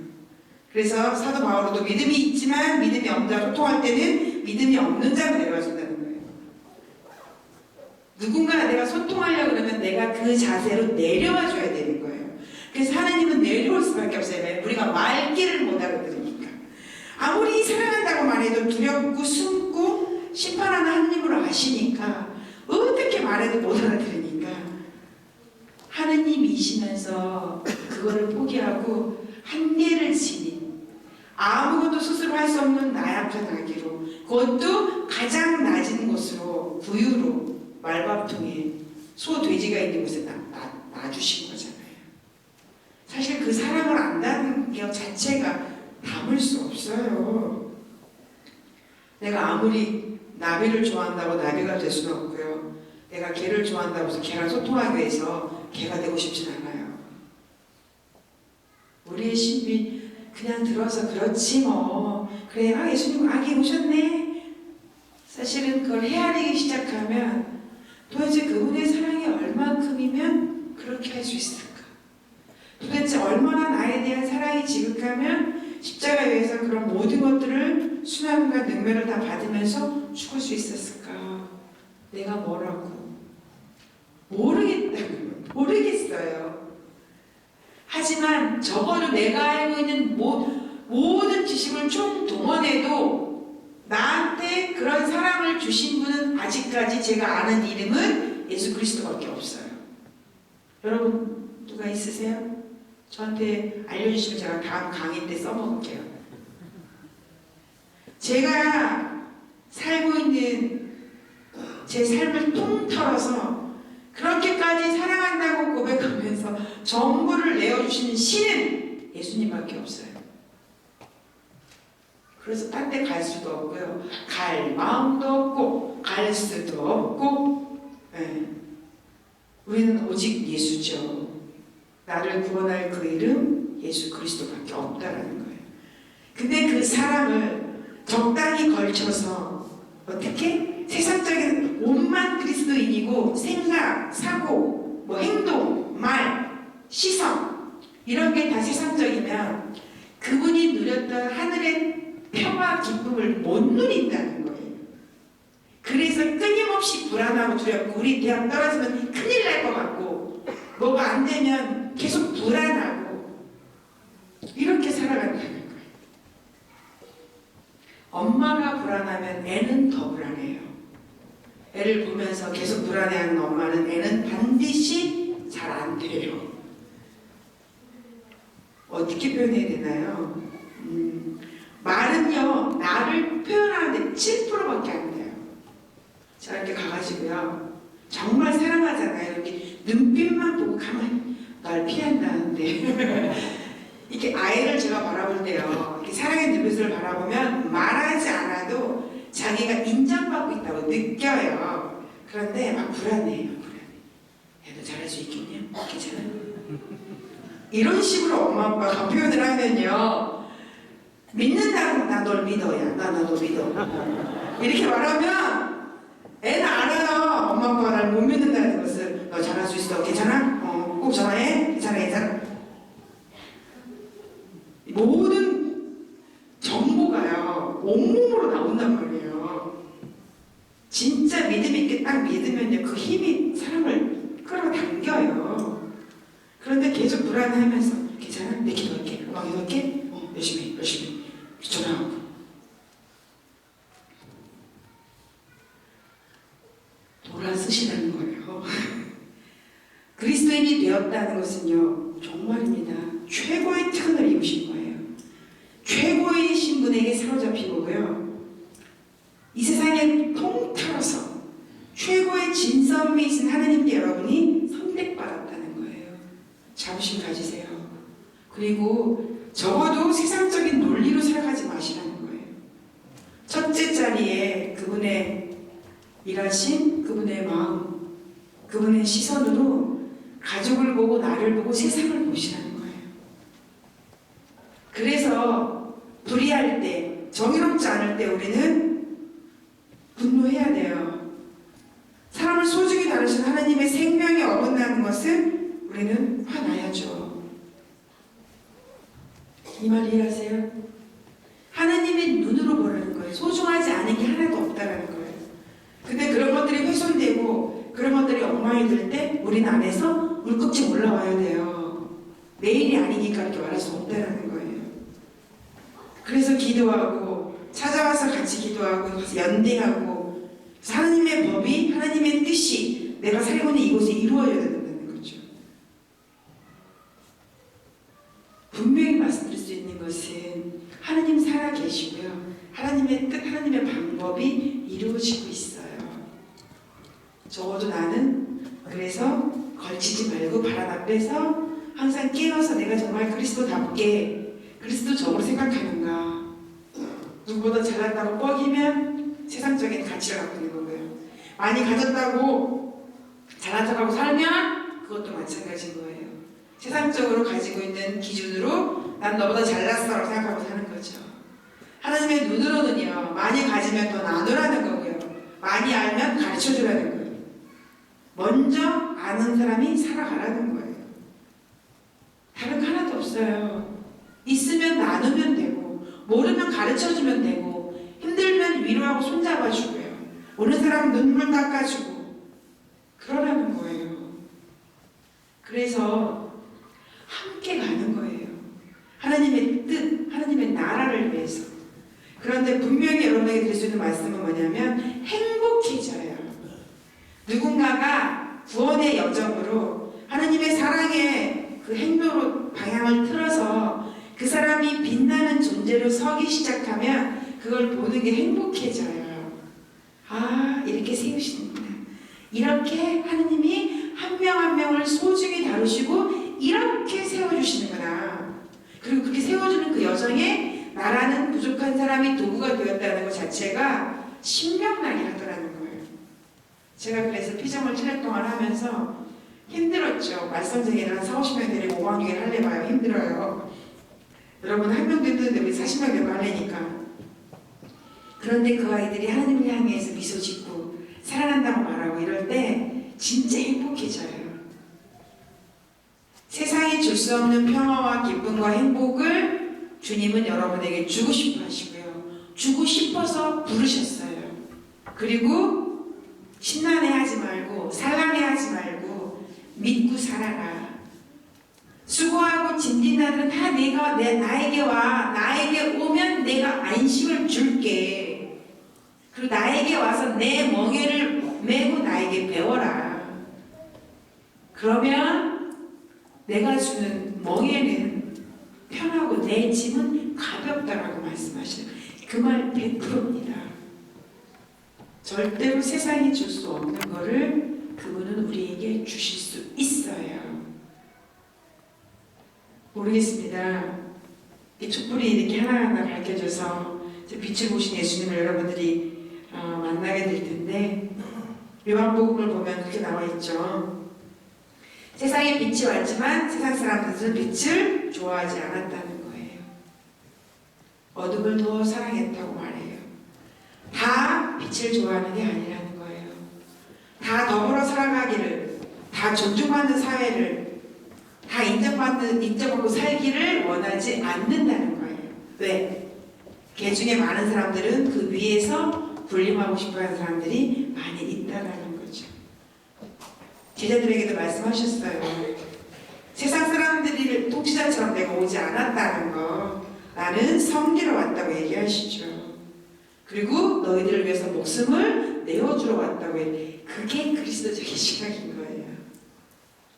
그래서 사도 바울도 믿음이 있지만 믿음이 없는 자 소통할 때는 믿음이 없는 자로 내려와 준다는 거예요. 누군가 내가 소통하려고 그러면 내가 그 자세로 내려와 줘야 되는 거예요. 그래서 하나님은 내려올 수밖에 없어요. 왜? 우리가 말귀를 못 알아들으니까. 아무리 사랑한다고 말해도 두렵고 숨고 심판하는 하나님으로 아시니까 어떻게 말해도 못 알아들으니까 하나님이시면서 그거를 포기하고 한계를 지닌 아무것도 스스로 할 수 없는 나약한 아기로 그것도 가장 낮은 곳으로 구유로 말밥통에 소 돼지가 있는 곳에 놔주신 거잖아요. 사실 그 사랑을 안다는 것 자체가 담을 수 없어요. 내가 아무리 나비를 좋아한다고 나비가 될 수는 없고요. 내가 개를 좋아한다고 해서 개랑 소통하기 위해서 개가 되고 싶진 않아요. 우리의 신비, 그냥 들어서 그렇지 뭐. 그래, 아, 예수님 아기 오셨네. 사실은 그걸 헤아리기 시작하면 도대체 그분의 사랑이 얼만큼이면 그렇게 할 수 있을까? 도대체 얼마나 나에 대한 사랑이 지극하면 십자가 위에서 그런 모든 것들을 순환과 능멸을 다 받으면서 죽을 수 있었을까? 내가 뭐라고? 모르겠어요. 하지만 적어도 내가 알고 있는 모든 지식을 총 동원해도 나한테 그런 사랑을 주신 분은 아직까지 제가 아는 이름은 예수 그리스도밖에 없어요. 여러분 누가 있으세요? 저한테 알려주시면 제가 다음 강의 때 써먹을게요. 제가 살고 있는 제 삶을 통틀어서 그렇게까지 사랑한다고 고백하면서 전부를 내어주시는 신은 예수님밖에 없어요. 그래서 딴 데 갈 수도 없고요. 갈 마음도 없고 갈 수도 없고 네. 우리는 오직 예수죠. 나를 구원할 그 이름 예수 그리스도밖에 없다라는 거예요. 근데 그 사랑을 적당히 걸쳐서 어떻게? 세상적인 온만 그리스도인이고 생각, 사고, 뭐 행동, 말, 시선 이런 게 다 세상적이면 그분이 누렸던 하늘의 평화, 기쁨을 못 누린다는 거예요. 그래서 끊임없이 불안하고 두렵고 우리 대학 떨어지면 큰일 날 것 같고 뭐가 안 되면 계속 불안하고 이렇게 살아간다는 거예요. 엄마가 불안하면 애는 더 불안해요. 애를 보면서 계속 불안해하는 엄마는 애는 반드시 잘 안 돼요. 어떻게 표현해야 되나요? 말은요, 나를 표현하는데 7%밖에 안 돼요. 제가 이렇게 가가지고요, 정말 사랑하잖아요. 이렇게 눈빛만 보고 가만히 날 피한다는데 이렇게 아이를 제가 바라볼 때요, 이렇게 사랑의 눈빛을 바라보면 말하지 않아도 자기가 인정받고 있다고 느껴요. 그런데 막 불안해요. 애도 잘할 수 있겠냐? 괜찮아? 이런 식으로 엄마 아빠가 표현을 하면요, 믿는다고 나 널 믿어야 나 너 믿어 이렇게 말하면 애는 알아요. 엄마 아빠가 날 못 믿는다는 것을. 너 잘할 수 있어. 괜찮아? 꼭 전화해. 괜찮아. 모든 정보가요 온몸으로 나온단 말이에요. 진짜 믿음 있게 딱 믿으면요 그 힘이 사람을 끌어당겨요. 그런데 계속 불안해하면서 괜찮아? 내 기도할게. 엄마 기도할게. 열심히 전화하고. 돌아서시라는 거예요. 그리스도인이 되었다는 것은요 정말입니다. 최고의 특권을 입으신 거예요. 최고이신 분에게 사로잡히고요. 이 세상에 통틀어서 최고의 진선미이신 하나님께 여러분이 선택받았다는 거예요. 자부심 가지세요. 그리고 적어도 세상적인 논리로 살아가지 마시라는 거예요. 첫째 자리에 그분의 일하신 그분의 마음, 그분의 시선으로 가족을 보고 나를 보고 세상을 보시라는 거예요. 그래서 불의할 때, 정의롭지 않을 때 우리는 분노해야 돼요. 사람을 소중히 다루신 하나님의 생명에 어긋나는 것을 우리는 화나야죠. 이 말 이해하세요? 하나님의 눈으로 보라는 거예요. 소중하지 않은 게 하나도 없다라는 거예요. 근데 그런 것들이 훼손되고 그런 것들이 엉망이 될 때 우리는 안에서 울컥증 올라와야 돼요. 내일이 아니니까 이렇게 말할 수 없다라는 거예요. 그래서 기도하고 찾아와서 같이 기도하고 연대하고 하나님의 법이 하나님의 뜻이 내가 살고 있는 이곳에 이루어져야 된다는 거죠. 분명히 말씀드릴 수 있는 것은 하나님 살아 계시고요. 하나님의 뜻, 하나님의 방법이 이루어지고 있어요. 적어도 나는 그래서 걸치지 말고 바람 앞에서 항상 깨어서 내가 정말 그리스도답게 그리스도적으로 생각하는가. 누구보다 잘났다고 뻐기면 세상적인 가치를 갖고 있는 거고요. 많이 가졌다고 잘난 척하고 살면 그것도 마찬가지인 거예요. 세상적으로 가지고 있는 기준으로 난 너보다 잘났어라고 생각하고 사는 거죠. 하나님의 눈으로는요, 많이 가지면 더 나누라는 거고요, 많이 알면 가르쳐주라는 거예요. 먼저 아는 사람이 살아가라는 거예요. 다른 거 하나도 없어요. 있으면 나누면 되고, 모르면 가르쳐주면 되고, 힘들면 위로하고 손잡아주고요, 오는 사람 눈물 닦아주고 그러라는 거예요. 그래서 함께 가는 거예요. 하나님의 뜻, 하나님의 나라를 위해서. 그런데 분명히 여러분에게 드릴 수 있는 말씀은 뭐냐면 행복해져요. 누군가가 구원의 여정으로 하나님의 사랑의 그 행로로 방향을 틀어서 그 사람이 빛나는 존재로 서기 시작하면 그걸 보는 게 행복해져요. 아, 이렇게 세우시는구나. 이렇게 하나님이 한 명 한 명을 소중히 다루시고 이렇게 세워주시는구나. 그리고 그렇게 세워주는 그 여정에 나라는 부족한 사람이 도구가 되었다는 것 자체가 신명나게 하더라는 거예요. 제가 그래서 피정을 7년 동안 하면서 힘들었죠. 말썽쟁이를 한 4, 50명 데리고 5박 6일 할래 봐요. 힘들어요. 여러분 한 명도 힘드는데 우리 40명 데리고 하려니까. 그런데 그 아이들이 하나님을 향해서 미소 짓고 사랑한다고 말하고 이럴 때 진짜 행복해져요. 세상이 줄 수 없는 평화와 기쁨과 행복을 주님은 여러분에게 주고 싶어 하시고요. 주고 싶어서 부르셨어요. 그리고 신난해하지 말고 살랑해하지 말고 믿고 살아라. 수고하고 짐진 자들은 다 나에게 와. 나에게 오면 내가 안식을 줄게. 그리고 나에게 와서 내 멍에를 메고 나에게 배워라. 그러면 내가 주는 멍에는 편하고 내 짐은 가볍다라고 말씀하시는 그 말 100%입니다. 절대로 세상이 줄 수 없는 거를 그분은 우리에게 주실 수 있어요. 모르겠습니다. 이 촛불이 이렇게 하나하나 밝혀져서 빛을 보신 예수님을 여러분들이 만나게 될 텐데, 요한복음을 보면 그렇게 나와 있죠. 세상에 빛이 왔지만 세상 사람들은 빛을 좋아하지 않았다는 거예요. 어둠을 더 사랑했다고 말해요. 다 빛을 좋아하는 게 아니라는 거예요. 다 더불어 살아가기를, 다 존중받는 사회를, 다 인정받고 살기를 원하지 않는다는 거예요. 왜? 개 중에 많은 사람들은 그 위에서 군림하고 싶어하는 사람들이 많이 있다는 거죠. 제자들에게도 말씀하셨어요. 세상 사람들이 통치자처럼 내가 오지 않았다는 거, 나는 섬기러 왔다고 얘기하시죠. 그리고 너희들을 위해서 목숨을 내어주러 왔다고 해요. 그게 그리스도적인 시각인 거예요.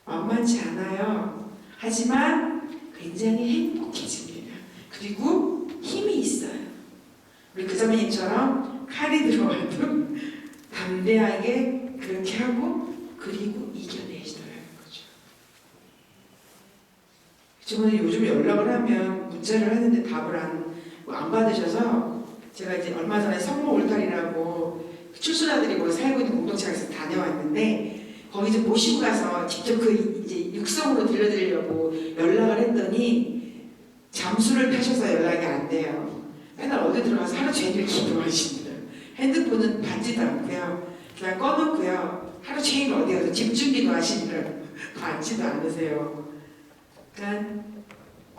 만만치 않아요. 하지만 굉장히 행복해집니다. 그리고 힘이 있어요. 우리 그자매님처럼 칼이 들어와도 담대하게 그렇게 하고 그리고 이겨내시더라는 거죠. 저는 요즘 연락을 하면 문자를 하는데 답을 안 받으셔서 제가 이제 얼마 전에 성모 울타리라고 출소자들이 거기 살고 있는 공동체에서 다녀왔는데 거기 좀 모시고 가서 직접 그 이제 육성으로 들려드리려고 연락을 했더니 잠수를 타셔서 연락이 안 돼요. 맨날 어디 들어가서 하루 종일 기도하십니다. 핸드폰은 받지도 않고요. 그냥 꺼놓고요. 하루 종일 어디 가서 집중기도 하시니까 받지도 않으세요. 그러니까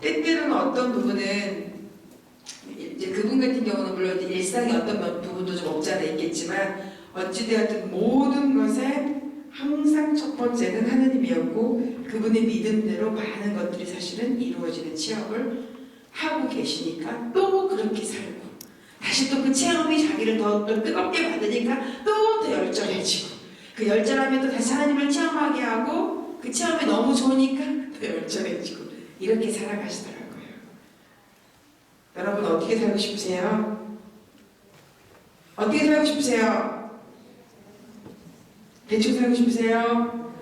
때때로는 어떤 부분은 이제 그분 같은 경우는 물론 일상의 어떤 부분도 좀 없지 않아 있겠지만 어찌되었든 모든 것에 항상 첫 번째는 하느님이었고 그분의 믿음대로 많은 것들이 사실은 이루어지는 체험을 하고 계시니까 또 그렇게 살고 다시 또 그 체험이 자기를 더 뜨겁게 받으니까 또 더 열정해지고 그 열정하면 또 다시 하나님을 체험하게 하고 그 체험이 너무 좋으니까 더 열정해지고 이렇게 살아가시더라고요. 여러분 어떻게 살고 싶으세요? 어떻게 살고 싶으세요? 대충 살고 싶으세요?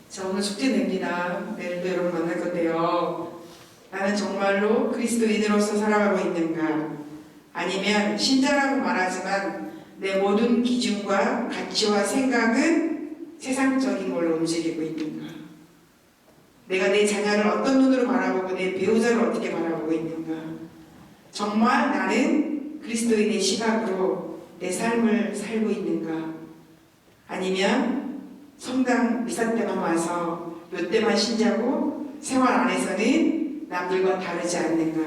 자, 오늘 숙제 냅니다. 내일도 여러분 만날 건데요. 나는 정말로 그리스도인으로서 살아가고 있는가? 아니면 신자라고 말하지만 내 모든 기준과 가치와 생각은 세상적인 걸로 움직이고 있는가? 내가 내 자녀를 어떤 눈으로 바라보고 내 배우자를 어떻게 바라보고 있는가? 정말 나는 그리스도인의 시각으로 내 삶을 살고 있는가? 아니면 성당 미사 때만 와서 몇 때만 신자고 생활 안에서는 남들과 다르지 않는가?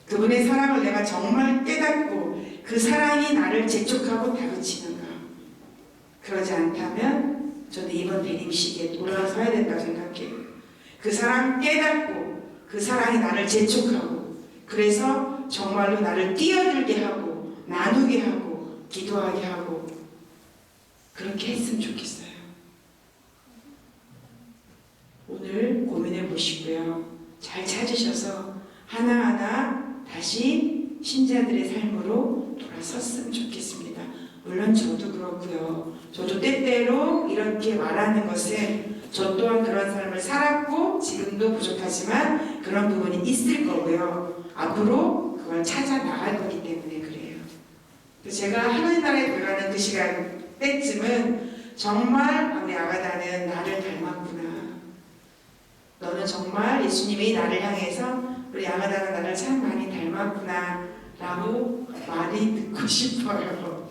그분의 사랑을 내가 정말 깨닫고 그 사랑이 나를 재촉하고 다그치는가? 그러지 않다면 저는 이번 대림식에 돌아서야 된다고 생각해요. 그 사랑 깨닫고 그 사랑이 나를 재촉하고 그래서 정말로 나를 뛰어들게 하고 나누게 하고 기도하게 하고 그렇게 했으면 좋겠어요. 오늘 고민해 보시고요. 잘 찾으셔서 하나하나 다시 신자들의 삶으로 돌아섰으면 좋겠습니다. 물론 저도 그렇고요. 저도 때때로 이렇게 말하는 것은 저 또한 그런 삶을 살았고 지금도 부족하지만 그런 부분이 있을 거고요. 앞으로 그걸 찾아 나갈 거기 때문에 그래요. 제가 하나님 나라에 들어가는 그 시간 때쯤은 정말 우리 아가다는 나를 닮았구나. 너는 정말 예수님이 나를 향해서 우리 아가다가 나를 참 많이 닮았구나 라고 많이 듣고 싶어요.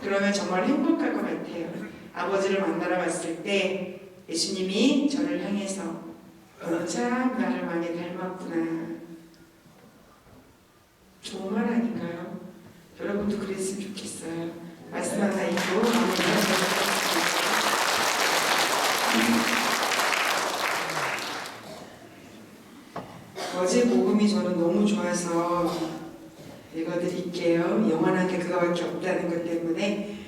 그러면 정말 행복할 것 같아요. 아버지를 만나러 갔을 때 예수님이 저를 향해서 너는 참 나를 많이 닮았구나. 좋은 말 아닌가요? 여러분도 그랬으면 좋겠어요. 말씀 하나 읽고 마무리하겠습니다. 어제 복음이 저는 너무 좋아서 읽어드릴게요. 영원한 게 그거밖에 없다는 것 때문에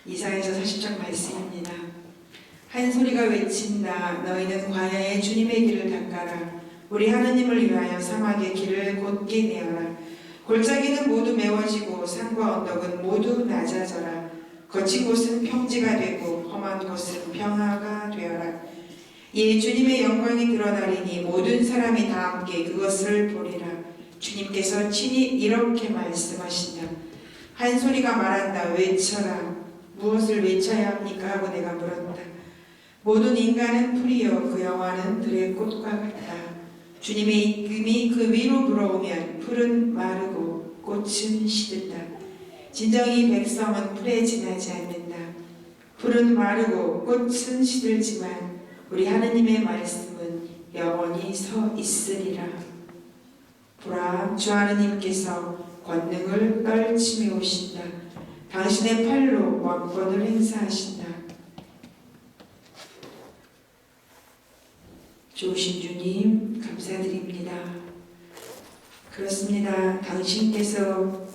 이사야서 40장 말씀입니다. 한 소리가 외친다. 너희는 광야에 주님의 길을 닦아라. 우리 하느님을 위하여 사막의 길을 곧게 내어라. 골짜기는 모두 메워지고 산과 언덕은 모두 낮아져라. 거친 곳은 평지가 되고 험한 곳은 평화가 되어라. 이에 주님의 영광이 드러나리니 모든 사람이 다 함께 그것을 보리라. 주님께서 친히 이렇게 말씀하신다. 한 소리가 말한다. 외쳐라. 무엇을 외쳐야 합니까? 하고 내가 물었다. 모든 인간은 풀이요 그 영화는 들의 꽃과 같다. 주님의 이름이 그 위로 불어오면 풀은 마르고 꽃은 시든다. 진정이 백성은 풀에 지나지 않는다. 풀은 마르고 꽃은 시들지만 우리 하느님의 말씀은 영원히 서 있으리라. 보라, 주 하느님께서 권능을 떨치며 오신다. 당신의 팔로 왕권을 행사하신다. 좋으신 주님 감사드립니다. 그렇습니다. 당신께서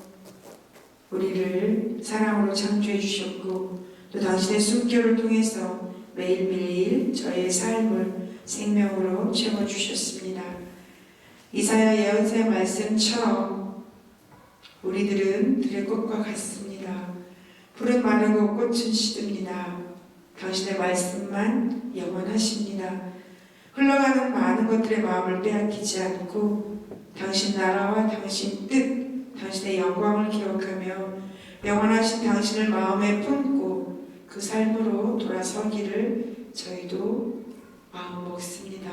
우리를 사랑으로 창조해 주셨고 또 당신의 숨결을 통해서 매일매일 저의 삶을 생명으로 채워주셨습니다. 이사야 예언서의 말씀처럼 우리들은 들의 꽃과 같습니다. 풀은 마르고 꽃은 시듭니다. 당신의 말씀만 영원하십니다. 흘러가는 많은 것들의 마음을 빼앗기지 않고 당신 나라와 당신 뜻, 당신의 영광을 기억하며 영원하신 당신을 마음에 품고 그 삶으로 돌아서기를 저희도 마음 먹습니다.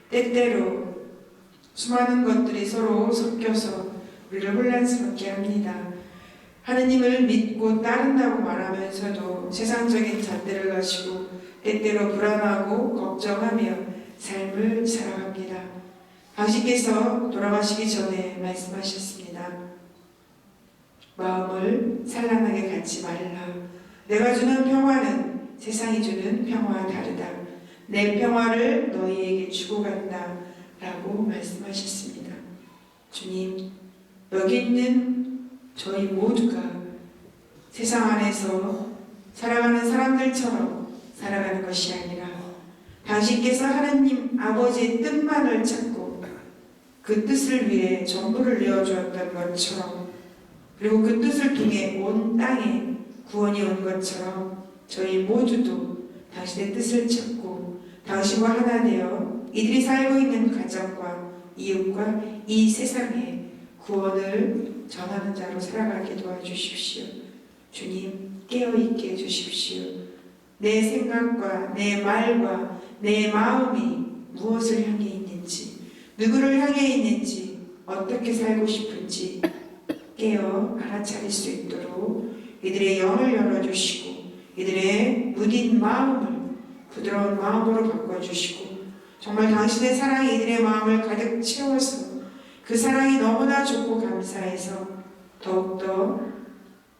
때때로 수많은 것들이 서로 섞여서 우리를 혼란스럽게 합니다. 하느님을 믿고 따른다고 말하면서도 세상적인 잣대를 가지고 때때로 불안하고 걱정하며 삶을 살아갑니다. 당신께서 돌아가시기 전에 말씀하셨습니다. 마음을 산란하게 갖지 말라. 내가 주는 평화는 세상이 주는 평화와 다르다. 내 평화를 너희에게 주고 간다 라고 말씀하셨습니다. 주님, 여기 있는 저희 모두가 세상 안에서 살아가는 사람들처럼 살아가는 것이 아니라 당신께서 하나님 아버지의 뜻만을 찾고 그 뜻을 위해 전부를 내어주었던 것처럼 그리고 그 뜻을 통해 온 땅에 구원이 온 것처럼 저희 모두도 당신의 뜻을 찾고 당신과 하나 되어 이들이 살고 있는 가정과 이웃과 이 세상에 구원을 전하는 자로 살아가게 도와주십시오. 주님 깨어있게 해주십시오. 내 생각과 내 말과 내 마음이 무엇을 향해 있는지, 누구를 향해 있는지, 어떻게 살고 싶은지 깨어 알아차릴 수 있도록 이들의 영을 열어주시고 이들의 무딘 마음을 부드러운 마음으로 바꿔주시고 정말 당신의 사랑이 이들의 마음을 가득 채워서 그 사랑이 너무나 좋고 감사해서 더욱더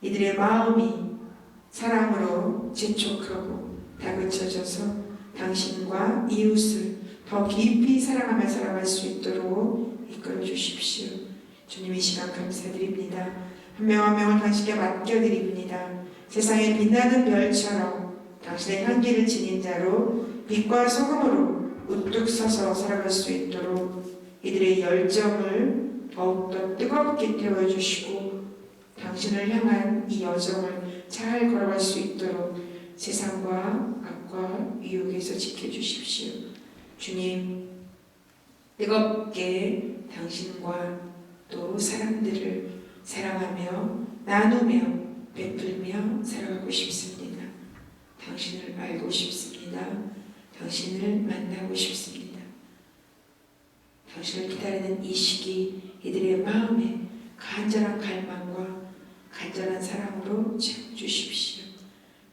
이들의 마음이 사랑으로 재촉하고 다그쳐져서 당신과 이웃을 더 깊이 사랑하며 살아갈 수 있도록 이끌어 주십시오. 주님, 이 시간 감사드립니다. 한 명 한 명을 당신께 맡겨드립니다. 세상에 빛나는 별처럼 당신의 향기를 지닌 자로 빛과 소금으로 우뚝 서서 살아갈 수 있도록 이들의 열정을 더욱더 뜨겁게 태워주시고 당신을 향한 이 여정을 잘 걸어갈 수 있도록 세상과 악과 유혹에서 지켜주십시오. 주님, 뜨겁게 당신과 또 사람들을 사랑하며 나누며 베풀며 살아가고 싶습니다. 당신을 알고 싶습니다. 당신을 만나고 싶습니다. 당신을 기다리는 이 시기 이들의 마음에 간절한 갈망과 간절한 사랑으로 채워주십시오.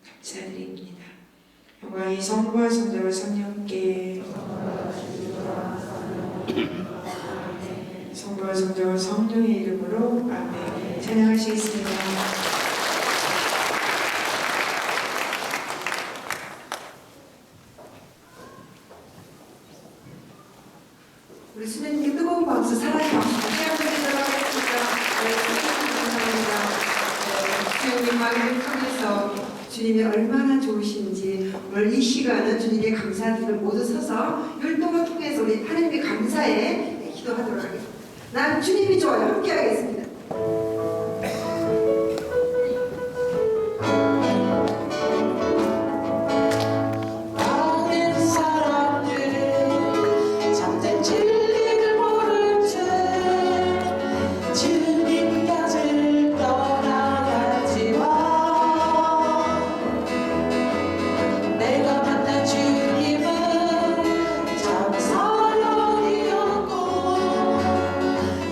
감사드립니다. 영광이 성부와 성자와 성령께 성부와 성자와 성령의 이름으로 아멘. 찬양하시겠습니다. 우리 수님께 뜨거운 박수, 사랑의 박수 해드리도록 하겠습니다. 감사합니다. 주님 말을 통해서 주님이 얼마나 좋으신지 오늘 이 시간은 주님의 감사들을 모두 서서 율동을 통해서 우리 하나님의 감사에 기도하도록 하겠습니다. 난 주님이 좋아요. 함께 하겠습니다. 많은 사람들은 참된 진리를 모른 채 주님 곁을 떠나갔지만 내가 만난 주님은 참 사랑이었고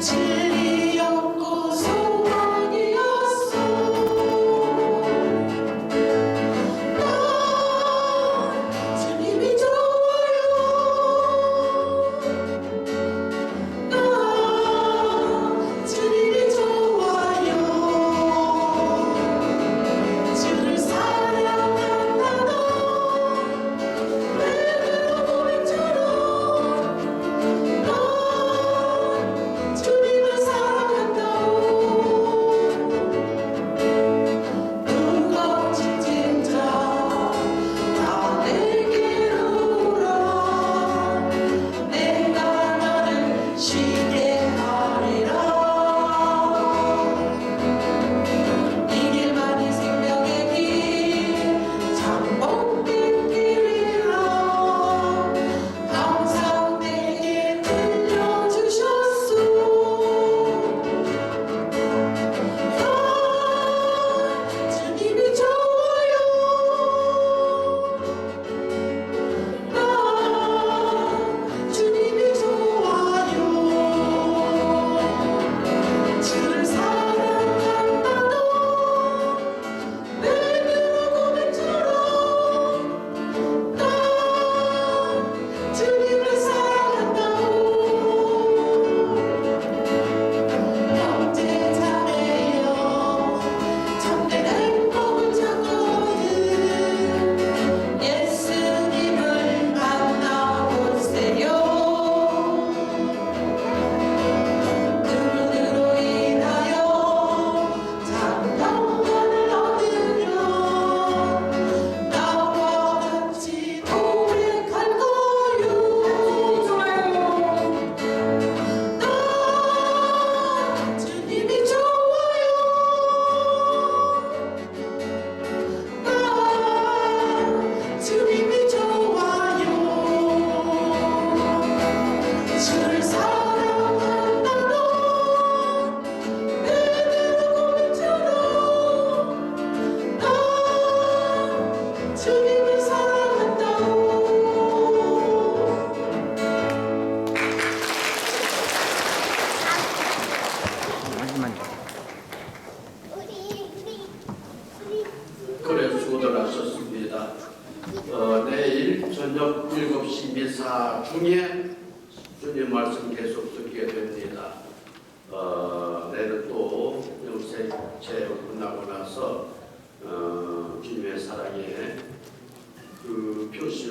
진리였고 소망이었어. 난 주님이 좋아요. 난 주님이 좋아요. 주를 사랑한다던 외로운 고백처럼 난 주님을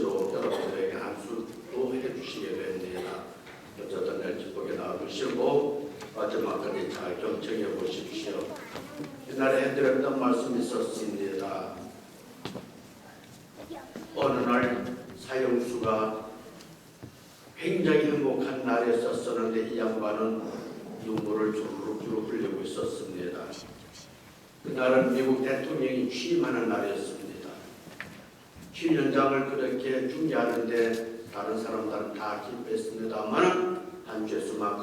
글씨로 여러분들에게 안수도 해주시게 됩니다. 어쨌든 날 기쁘게 나와주시고 마지막까지 잘 경청해 보십시오. 옛날에 해드렸던 말씀이 있었습니다. 어느 날 사형수가 굉장히 행복한 날이었었는데 이 양반은 눈물을 주르륵 흘리고 있었습니다. 그날은 미국 대통령이 취임하는 날이었습니다. 취임현장을 그렇게 중계하는데 다른 사람들은 다 기뻐했습니다만 한 죄수만큼